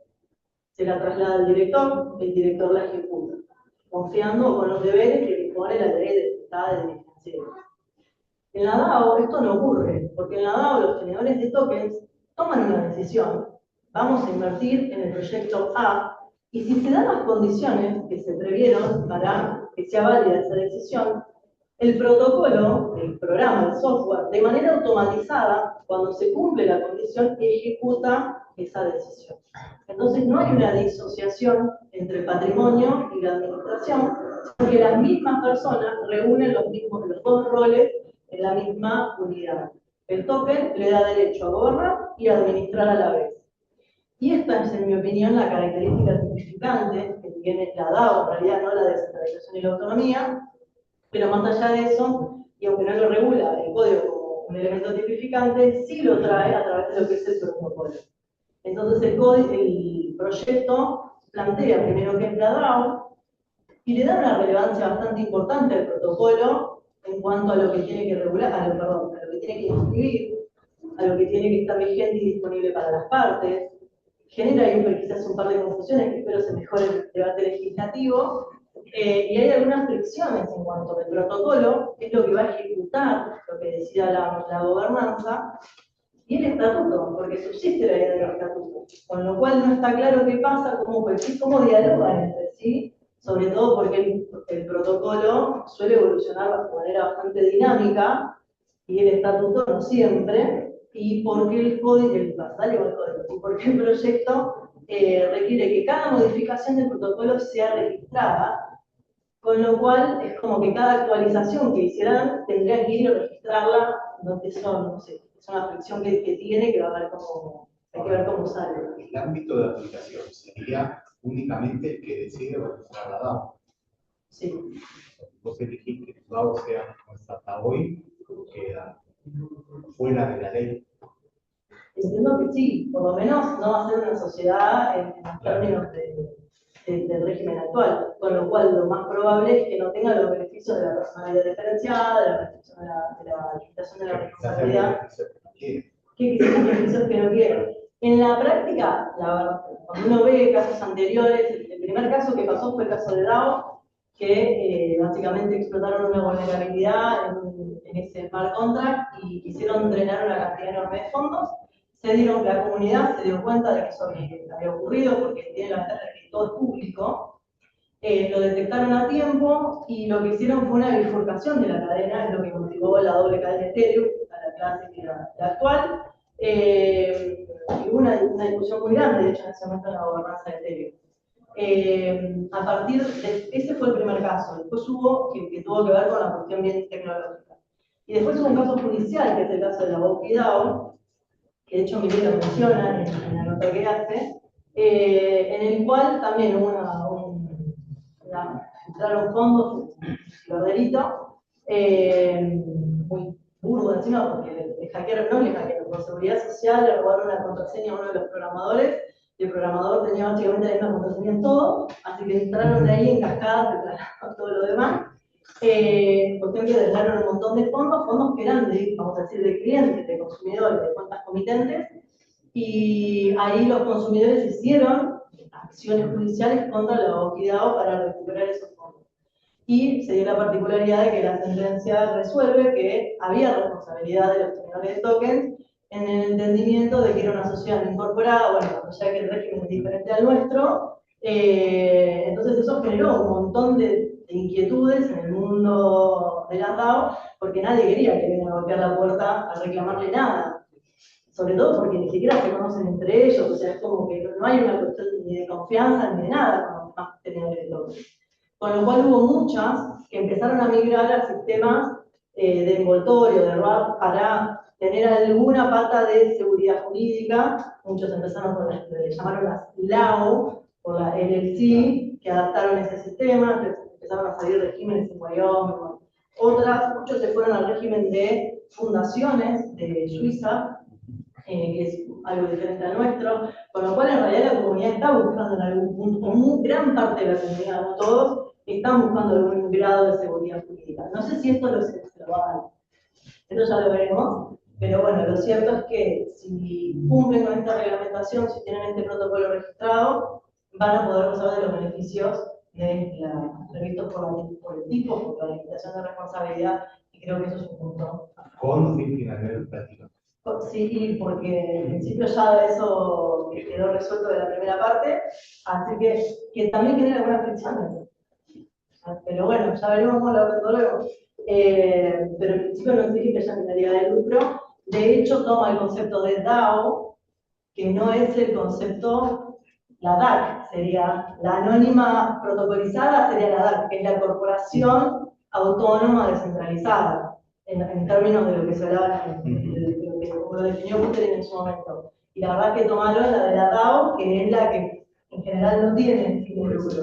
se la traslada al director, el director la ejecuta, confiando con los deberes que le impone la ley de libertad de financiero. En la DAO esto no ocurre, porque en la DAO los tenedores de tokens toman una decisión, vamos a invertir en el proyecto A, y si se dan las condiciones que se previeron para que sea válida esa decisión, el protocolo, el programa, el software, de manera automatizada, cuando se cumple la condición, ejecuta esa decisión. Entonces no hay una disociación entre el patrimonio y la administración, porque las mismas personas reúnen los dos roles en la misma unidad. El token le da derecho a gobernar y a administrar a la vez. Y esta es, en mi opinión, la característica tipificante que tiene la DAO, en realidad no la descentralización y la autonomía, pero más allá de eso, y aunque no lo regula el código como un elemento tipificante, sí lo trae a través de lo que es el protocolo. Entonces el proyecto plantea primero que es la DAO y le da una relevancia bastante importante al protocolo en cuanto a lo que tiene que regular, a lo que tiene que inscribir, a lo que tiene que estar vigente y disponible para las partes. Genera ahí quizás un par de confusiones que espero se mejore en el debate legislativo. Y hay algunas fricciones en cuanto al protocolo, que es lo que va a ejecutar lo que decida la gobernanza, y el estatuto, porque subsiste la idea del estatuto, con lo cual no está claro qué pasa, cómo dialogan entre sí, sobre todo porque el protocolo suele evolucionar de manera bastante dinámica, y el estatuto no siempre, y porque el código, y porque el proyecto requiere que cada modificación del protocolo sea registrada, con lo cual es como que cada actualización que hicieran tendría que ir a registrarla, no sé, es una fricción que tiene que va a ver cómo, hay que ver cómo sale. El ámbito de aplicación sería únicamente el que decide registrar la DAO. Sí. Vos elegís que tu DAO sea como está hasta hoy, queda fuera de la ley. Entiendo que sí, por lo menos no va a ser una sociedad en los términos del régimen actual, con lo cual lo más probable es que no tenga los beneficios de la personalidad diferenciada, de la restricción de la limitación de la responsabilidad, que quizás los beneficios que no quieren. En la práctica, la verdad, cuando uno ve casos anteriores, el primer caso que pasó fue el caso de DAO, que básicamente explotaron una vulnerabilidad en ese smart contract y quisieron drenar una cantidad enorme de fondos. Se dieron, la comunidad se dio cuenta de que eso había ocurrido porque tiene la ventaja de que todo es público. Lo detectaron a tiempo y lo que hicieron fue una bifurcación de la cadena, es lo que motivó la doble cadena Ethereum, a la clase que era la actual. Y hubo una discusión muy grande, de hecho, en ese momento en la gobernanza de Ethereum. A partir de ese fue el primer caso, después hubo que tuvo que ver con la cuestión bien tecnológica. Y después hubo un caso judicial, que es el caso de la DAO, que de hecho Miguel lo menciona en la nota que hace, en el cual también hubo entraron fondos, lo delito, muy burdo encima, porque le hackearon, por seguridad social le robaron una contraseña a uno de los programadores, y el programador tenía básicamente la misma contraseña en todo, así que entraron de ahí en cascada, declarando todo lo demás. Cuestión que drenaron un montón de fondos que eran vamos a decir, de clientes, de consumidores, de cuentas comitentes, y ahí los consumidores hicieron acciones judiciales contra la DAO para recuperar esos fondos. Y se dio la particularidad de que la sentencia resuelve que había responsabilidad de los tenedores de tokens en el entendimiento de que era una sociedad no incorporada, bueno, ya que el régimen es diferente al nuestro, entonces eso generó un montón de inquietudes en el mundo de la DAO, porque nadie quería que vengan a golpear la puerta a reclamarle nada. Sobre todo porque ni siquiera se conocen entre ellos, o sea, es como que no hay una cuestión ni de confianza ni de nada con los más tenedores de tokens. Con lo cual hubo muchas que empezaron a migrar a sistemas de envoltorio, de RAP, para tener alguna pata de seguridad jurídica. Muchos empezaron con las que le llamaron las LAO, por la LLC, que adaptaron ese sistema, empezaron a salir regímenes en Wyoming. Muchos se fueron al régimen de fundaciones de Suiza, que es algo diferente al nuestro, con lo cual en realidad la comunidad está buscando en algún punto, o gran parte de la comunidad, no todos, están buscando algún grado de seguridad jurídica. No sé si esto lo va a dar, esto ya lo veremos, pero bueno, lo cierto es que si cumplen con esta reglamentación, si tienen este protocolo registrado, van a poder gozar de los beneficios previstos por el tipo, por la limitación de responsabilidad, y creo que eso es un punto. Con o sin finalidad lucrativa. sí, porque en principio ya eso quedó resuelto de la primera parte, así que también genera algunas fricciones. Pero bueno, ya veremos cómo lo resuelvo luego. Pero en principio no exige que haya finalidad de lucro. De hecho, toma el concepto de DAO, que no es el concepto, la DAC sería, la anónima protocolizada sería la DAC, que es la corporación autónoma descentralizada, en términos de lo que se hablaba, como lo definió Buterin en su momento. Y la verdad que tomaron la de la DAO, que es la que en general no tiene fin de lucro.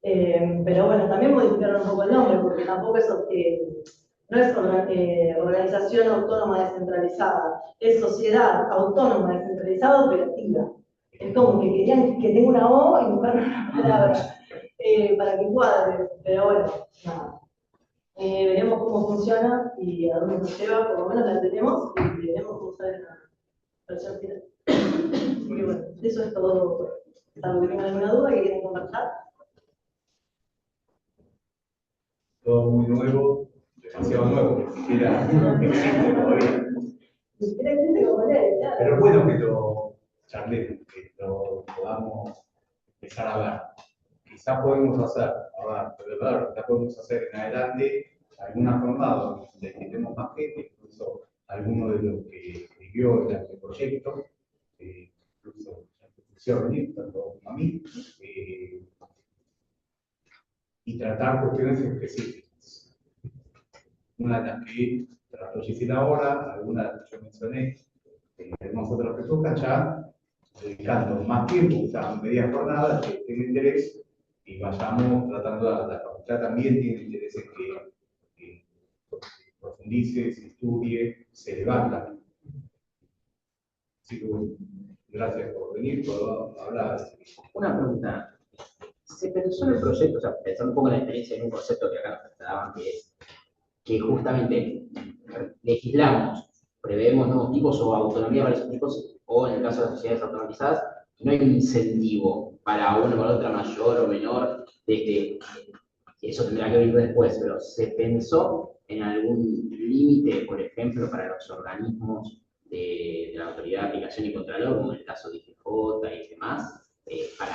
Pero bueno, también modificaron un poco el nombre, porque tampoco es, no es organización autónoma descentralizada, es sociedad autónoma descentralizada operativa. Es como que querían que tenga una O y buscar una palabra para que cuadre, pero bueno, nada. Veremos cómo funciona y a dónde nos lleva, por lo menos la tenemos y veremos cómo sale la versión final. Y bueno, eso es todo. Salvo que tengan alguna duda que quieran conversar. Todo muy nuevo, demasiado nuevo, ni siquiera existe todavía. Pero es bueno que lo charlemos, que lo podamos empezar a ver. Quizás podemos hacer, quizás podemos hacer en adelante alguna jornada donde invitemos más gente, incluso alguno de los que escribió el anteproyecto, incluso la venir, tanto como a mí, y tratar cuestiones específicas. Una de las que trató Gisela ahora, algunas de las que yo mencioné, tenemos otras que surjan ya, dedicando más tiempo, quizás media jornada, que tenga interés, y vayamos tratando, la facultad también tiene interés en que profundice, se estudie, se debata. Así que bueno, gracias por venir, por hablar. Una pregunta. ¿Se pensó en el proyecto, o sea, pensando un poco en la experiencia en un concepto que acá nos daban, que es que justamente legislamos, preveemos nuevos tipos o autonomía para esos tipos, o en el caso de las sociedades automatizadas, no hay un incentivo para una o para otra mayor o menor, desde eso tendrá que venir después, pero ¿se pensó en algún límite, por ejemplo, para los organismos de la Autoridad de Aplicación y Contralor, como en el caso de IGJ y demás, para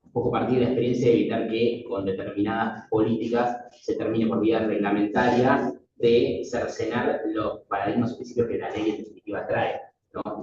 un poco partir de la experiencia de evitar que con determinadas políticas se termine por vía reglamentaria de cercenar los paradigmas específicos que la ley en definitiva trae?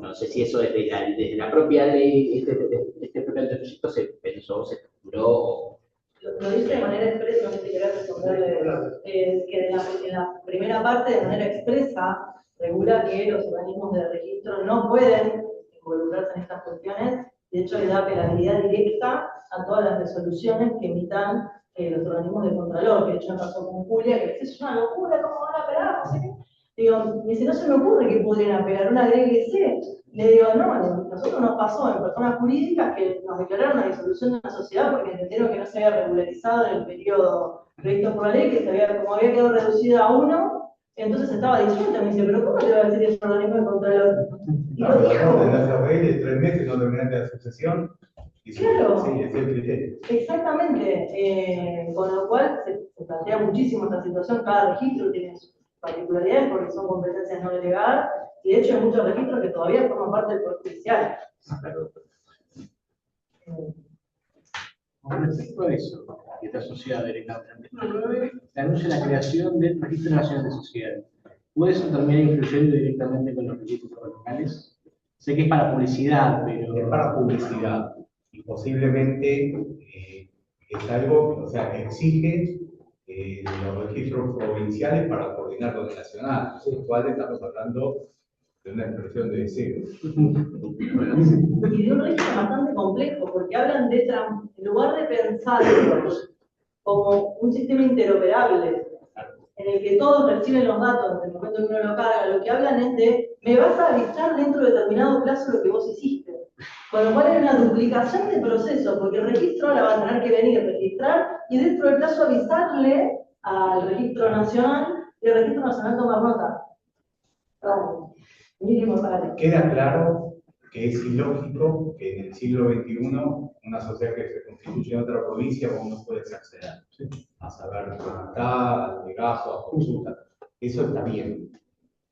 No sé si eso desde la propia ley, este propio anteproyecto se pensó, se estructuró. Lo dice de manera expresa, no sé si querés responderle, que en la primera parte de manera expresa regula que los organismos de registro no pueden involucrarse en estas cuestiones. De hecho, le da apelabilidad directa a todas las resoluciones que emitan los organismos de contralor, que de hecho me pasó con Julia, que es una locura, ¿cómo van a apelar? No sé qué. Digo, me dice, no se me ocurre que podrían apelar una DGC. Le digo, no, a nosotros nos pasó en personas jurídicas que nos declararon la disolución de una sociedad porque entendieron que no se había regularizado en el periodo previsto por la ley, que como había quedado reducida a uno, entonces estaba disuelta. Me dice, pero ¿cómo te va a decir eso al organismo de contralor? Y lo dijo. En las RL 3 meses no terminaste la sucesión. Claro. Sí, es el criterio. Exactamente. Con lo cual se plantea muchísimo esta situación. Cada registro tiene sus particularidades porque son competencias no delegadas. Y de hecho hay muchos registros que todavía forman parte del Poder Judicial. Con respecto a eso, que está asociado directamente al artículo 9, se anuncia la creación del Registro Nacional de Sociedades. ¿Puede eso terminar influyendo directamente con los registros locales? Sé que es para publicidad, pero... Es para publicidad. Y posiblemente es algo, o sea, que exige los registros provinciales para coordinar con el nacional. Con lo cual estamos hablando de una expresión de deseo. Y de un registro bastante complejo, porque hablan de, en lugar de pensarlo como un sistema interoperable, en el que todos reciben los datos desde el momento que uno lo carga, lo que hablan es de, me vas a avisar dentro de determinado plazo lo que vos hiciste. Con lo cual hay una duplicación de procesos, porque el registro ahora va a tener que venir a registrar y dentro del plazo avisarle al registro nacional y el registro nacional toma nota. Mínimo para Queda claro que es ilógico que en el siglo XXI una sociedad que se constituye en otra provincia vos no puedes acceder a saber dónde está, al legajo, a consulta. Eso está bien.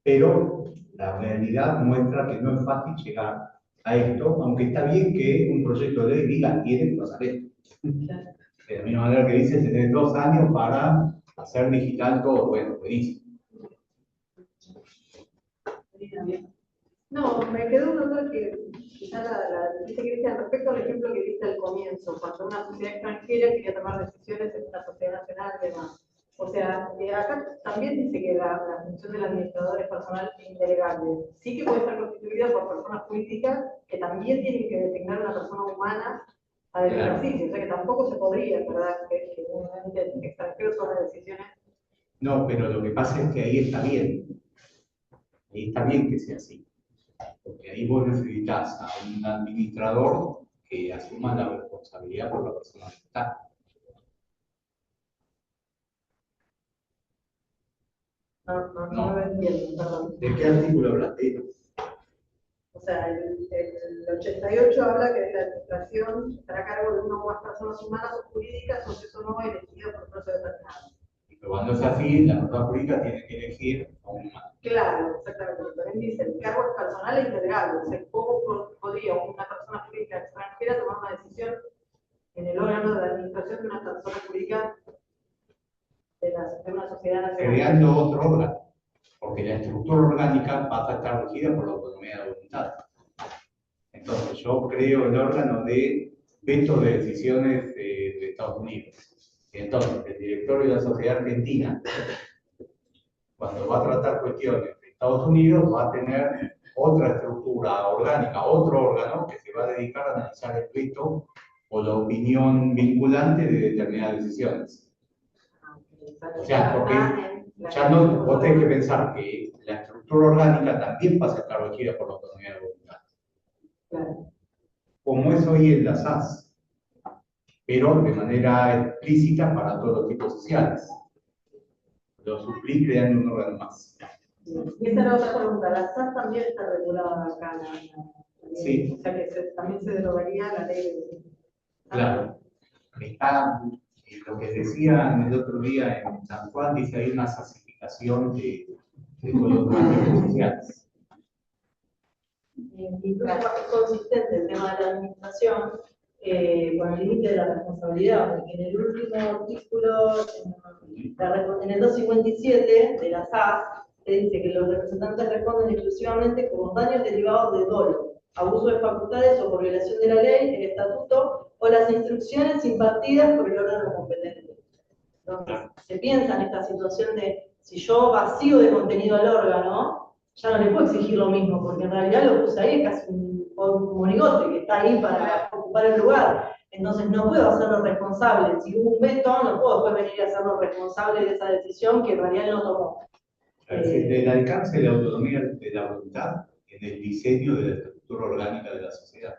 Pero la realidad muestra que no es fácil llegar a esto, aunque está bien que un proyecto de ley diga, tiene que pasar esto. De la misma manera que dice, tenés 2 años para hacer digital todo. Bueno, buenísimo. No, me quedó una cosa que quizá dice Cristian, respecto al ejemplo que diste al comienzo, cuando una sociedad extranjera quería tomar decisiones en una sociedad nacional y demás. O sea, acá también dice que la función del administrador es personal e indelegable. Sí que puede estar constituida por personas políticas que también tienen que designar a una persona humana para el ejercicio. O sea que tampoco se podría, ¿verdad?, que un ente extranjero tome decisiones. No, pero lo que pasa es que ahí está bien. Ahí está bien que sea así. Porque ahí vos necesitas a un administrador que asuma la responsabilidad por la persona que está. No lo entiendo, perdón. ¿De qué artículo hablaste? O sea, el 88 habla que la administración estará a cargo de una o más personas humanas o jurídicas, o si eso no, elegido por un proceso determinado. Pero cuando es así, la persona jurídica tiene que elegir a un humano. Claro, exactamente. También dice, el cargo es personal e indelegable. O sea, ¿cómo podría una persona jurídica extranjera tomar una decisión en el órgano de la administración de una persona jurídica de una sociedad nacional? Creando otro órgano. Porque la estructura orgánica va a estar regida por la autonomía de la voluntad. Entonces, yo creo el órgano de veto de decisiones de Estados Unidos. Y entonces, el directorio de la sociedad argentina, cuando va a tratar cuestiones de Estados Unidos, va a tener otra estructura orgánica, otro órgano que se va a dedicar a analizar el veto o la opinión vinculante de determinadas decisiones. O sea, porque ya no, vos tenés que pensar que la estructura orgánica también va a estar regida por la autonomía de voluntad. Claro. Como es hoy en la SAS, pero de manera explícita para todos los tipos sociales. Lo suplí creando un órgano más. Y esa era otra pregunta. La SAS también está regulada acá. Sí. O sea que también se derogaría la ley de... Claro. Está, lo que decían el otro día en San Juan, dice hay una sasificación de todos los tipos sociales. Incluso más consistente el tema de la administración con el límite de la responsabilidad, porque en el último artículo, en el 257 de la SAS, se dice que los representantes responden exclusivamente por los daños derivados de dolo, abuso de facultades o por violación de la ley, el estatuto o las instrucciones impartidas por el órgano competente. Entonces, se piensa en esta situación de si yo vacío de contenido al órgano, ya no le puedo exigir lo mismo, porque en realidad lo que puse ahí es casi un monigote que está ahí para ocupar el lugar. Entonces no puedo hacerlo responsable. Si hubo un veto, no puedo después venir a hacerlo responsable de esa decisión que en realidad no tomó. El alcance de la autonomía de la voluntad en el diseño de la estructura orgánica de la sociedad.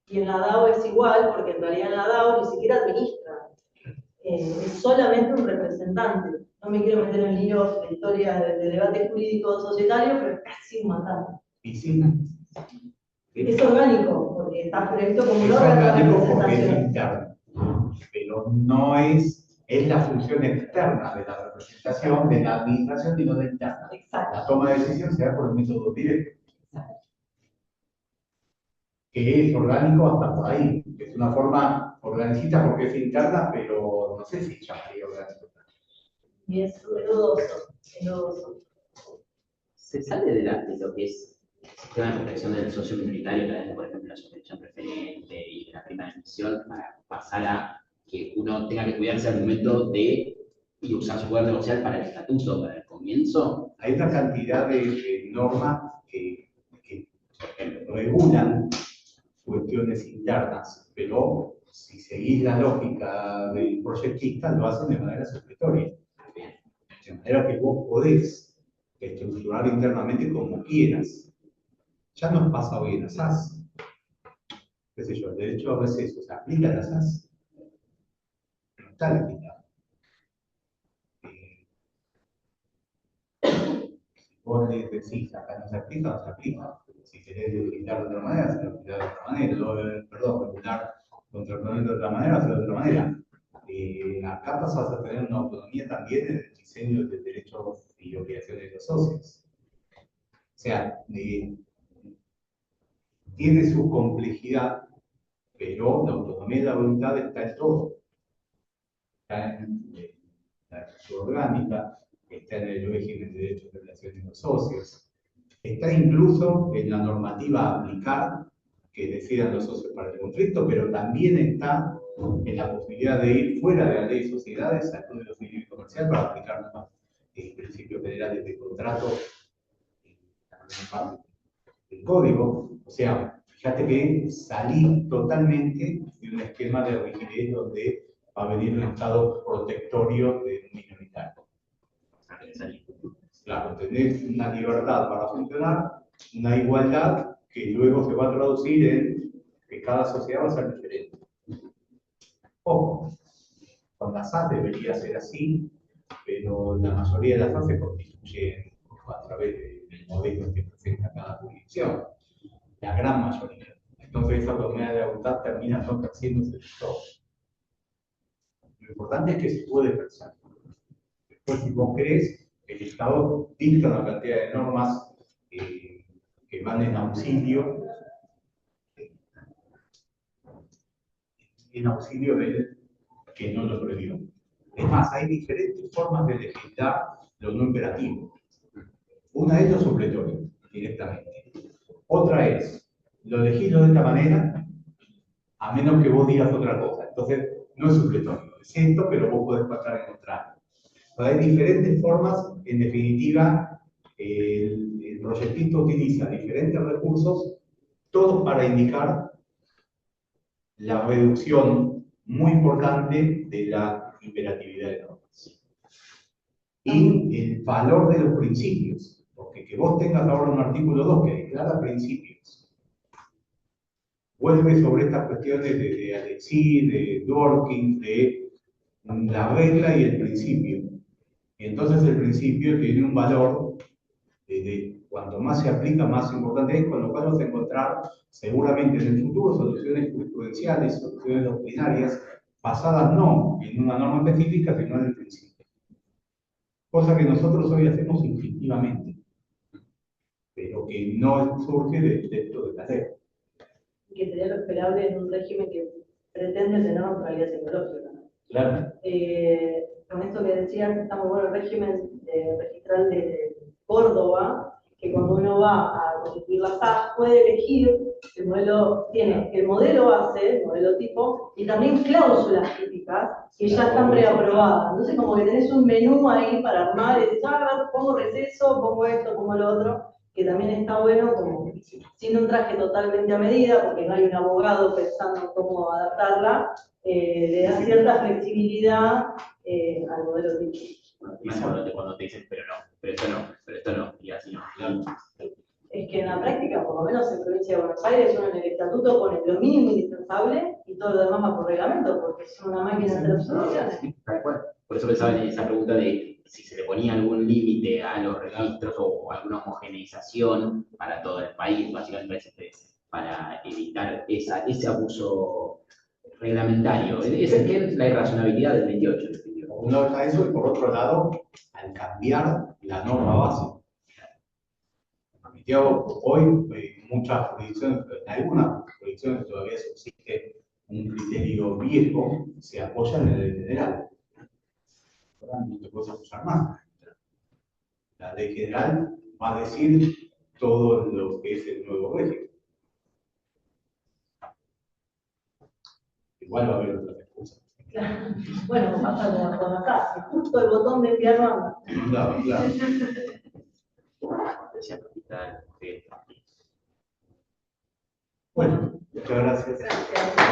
Y en la DAO es igual, porque en realidad en la DAO ni siquiera administra. Es solamente un representante. No me quiero meter en líos de historia de debate jurídico societario, pero es casi un matante. Y sí, Es orgánico, porque está previsto como un es órgano de orgánico porque es representación. interno, pero no es la función externa de la representación de la administración y no la interna. Exacto. La toma de decisión se da por el método directo, que es orgánico hasta por ahí. Es una forma organicista porque es interna, pero no sé si llamaría orgánico. Y es dudoso. Se sale de lo que es el sistema de protección del socio minoritario, por ejemplo, la suspensión preferente y la prima de emisión, para pasar a que uno tenga que cuidarse al momento de y usar su poder negocial para el estatuto, para el comienzo. Hay una cantidad de normas que regulan cuestiones internas, pero si seguís la lógica del proyectista, lo hacen de manera supletoria. De manera que vos podés estructurar internamente como quieras. Ya nos pasa hoy en la SAS. Qué sé yo, el derecho a receso se aplica a la SAS. No está limitado. Vos le decís, acá no se aplica, no se aplica. Si querés legislar de otra manera, se lo legislar de otra manera. Perdón, regular contratamiento de otra manera, hacerlo de otra manera. Acá pasas a tener una autonomía también en el diseño del derecho y obligaciones de los socios. O sea, tiene su complejidad, pero la autonomía y la voluntad está en todo. Está en la estructura orgánica, está en el régimen de derechos de relaciones de los socios, está incluso en la normativa a aplicar que decidan los socios para el conflicto, pero también está en la posibilidad de ir fuera de la ley de sociedades al Código Civil y Comercial para aplicar los principios generales de contrato del código. O sea, fíjate que salí totalmente de un esquema de rigidez donde va a venir un estado protectorio de un minoritario. Claro, tenés una libertad para funcionar, una igualdad que luego se va a traducir en que cada sociedad va a ser diferente. Ojo, con las SAS debería ser así, pero la mayoría de las SAS se constituyen a través del modelo que presenta cada jurisdicción. La gran mayoría. Entonces esa autonomía de la voluntad termina no ejerciéndose de todo. Lo importante es que se puede ejercer. Después, si vos querés, el Estado dicta una cantidad de normas que van en auxilio del que no lo prohibió. Es más, hay diferentes formas de legislar lo no imperativo. Una es lo supletorio, directamente. Otra es, lo legislo de esta manera, a menos que vos digas otra cosa. Entonces, no es supletorio, es esto, pero vos podés pasar en contrario. Hay diferentes formas, en definitiva, el proyectista utiliza diferentes recursos, todos para indicar la reducción muy importante de la imperatividad de normas. Y el valor de los principios, porque que vos tengas ahora un artículo 2 que declara principios, vuelve sobre estas cuestiones de Alexis, de Dworkin, de la regla y el principio. Y entonces el principio tiene un valor de cuanto más se aplica, más importante es, con lo cual vas a encontrar seguramente en el futuro soluciones jurisprudenciales, soluciones doctrinarias, basadas no en una norma específica, sino en el principio. Cosa que nosotros hoy hacemos instintivamente, pero que no surge del texto de la ley. Que sería lo esperable en un régimen que pretende tener neutralidad tecnológica. Claro. Con esto que decías, está muy bueno el régimen registral de Córdoba, que cuando uno va a constituir la SAS puede elegir el modelo, tiene el modelo base, el modelo tipo, y también cláusulas críticas que ya están preaprobadas. Entonces como que tenés un menú ahí para armar, y decís, pongo receso, pongo esto, pongo lo otro, que también está bueno, como sin un traje totalmente a medida, porque no hay un abogado pensando en cómo adaptarla, le da cierta flexibilidad al modelo tipo. Más cuando te dicen, pero esto no, y así no. Es que en la práctica, por lo menos en Provincia de Buenos Aires, uno en el estatuto pone lo mínimo indispensable y todo lo demás va por reglamento, porque es una máquina de hacer observaciones. Tal cual. Por eso pensaba en esa pregunta de si se le ponía algún límite a los registros o alguna homogeneización para todo el país, básicamente para evitar ese abuso reglamentario. Esa es la irrazonabilidad del 28. Por un lado está eso, y por otro lado, al cambiar la norma base. Hoy, en muchas jurisdicciones, en algunas jurisdicciones todavía subsiste un criterio viejo, se apoya en la ley general. Ahora no te puedes apoyar más. La ley general va a decir todo lo que es el nuevo régimen. Igual va a haber otras excusas. Bueno, pasa como con acá, justo el botón de enviar banda. Claro, claro. Bueno, muchas gracias. Gracias.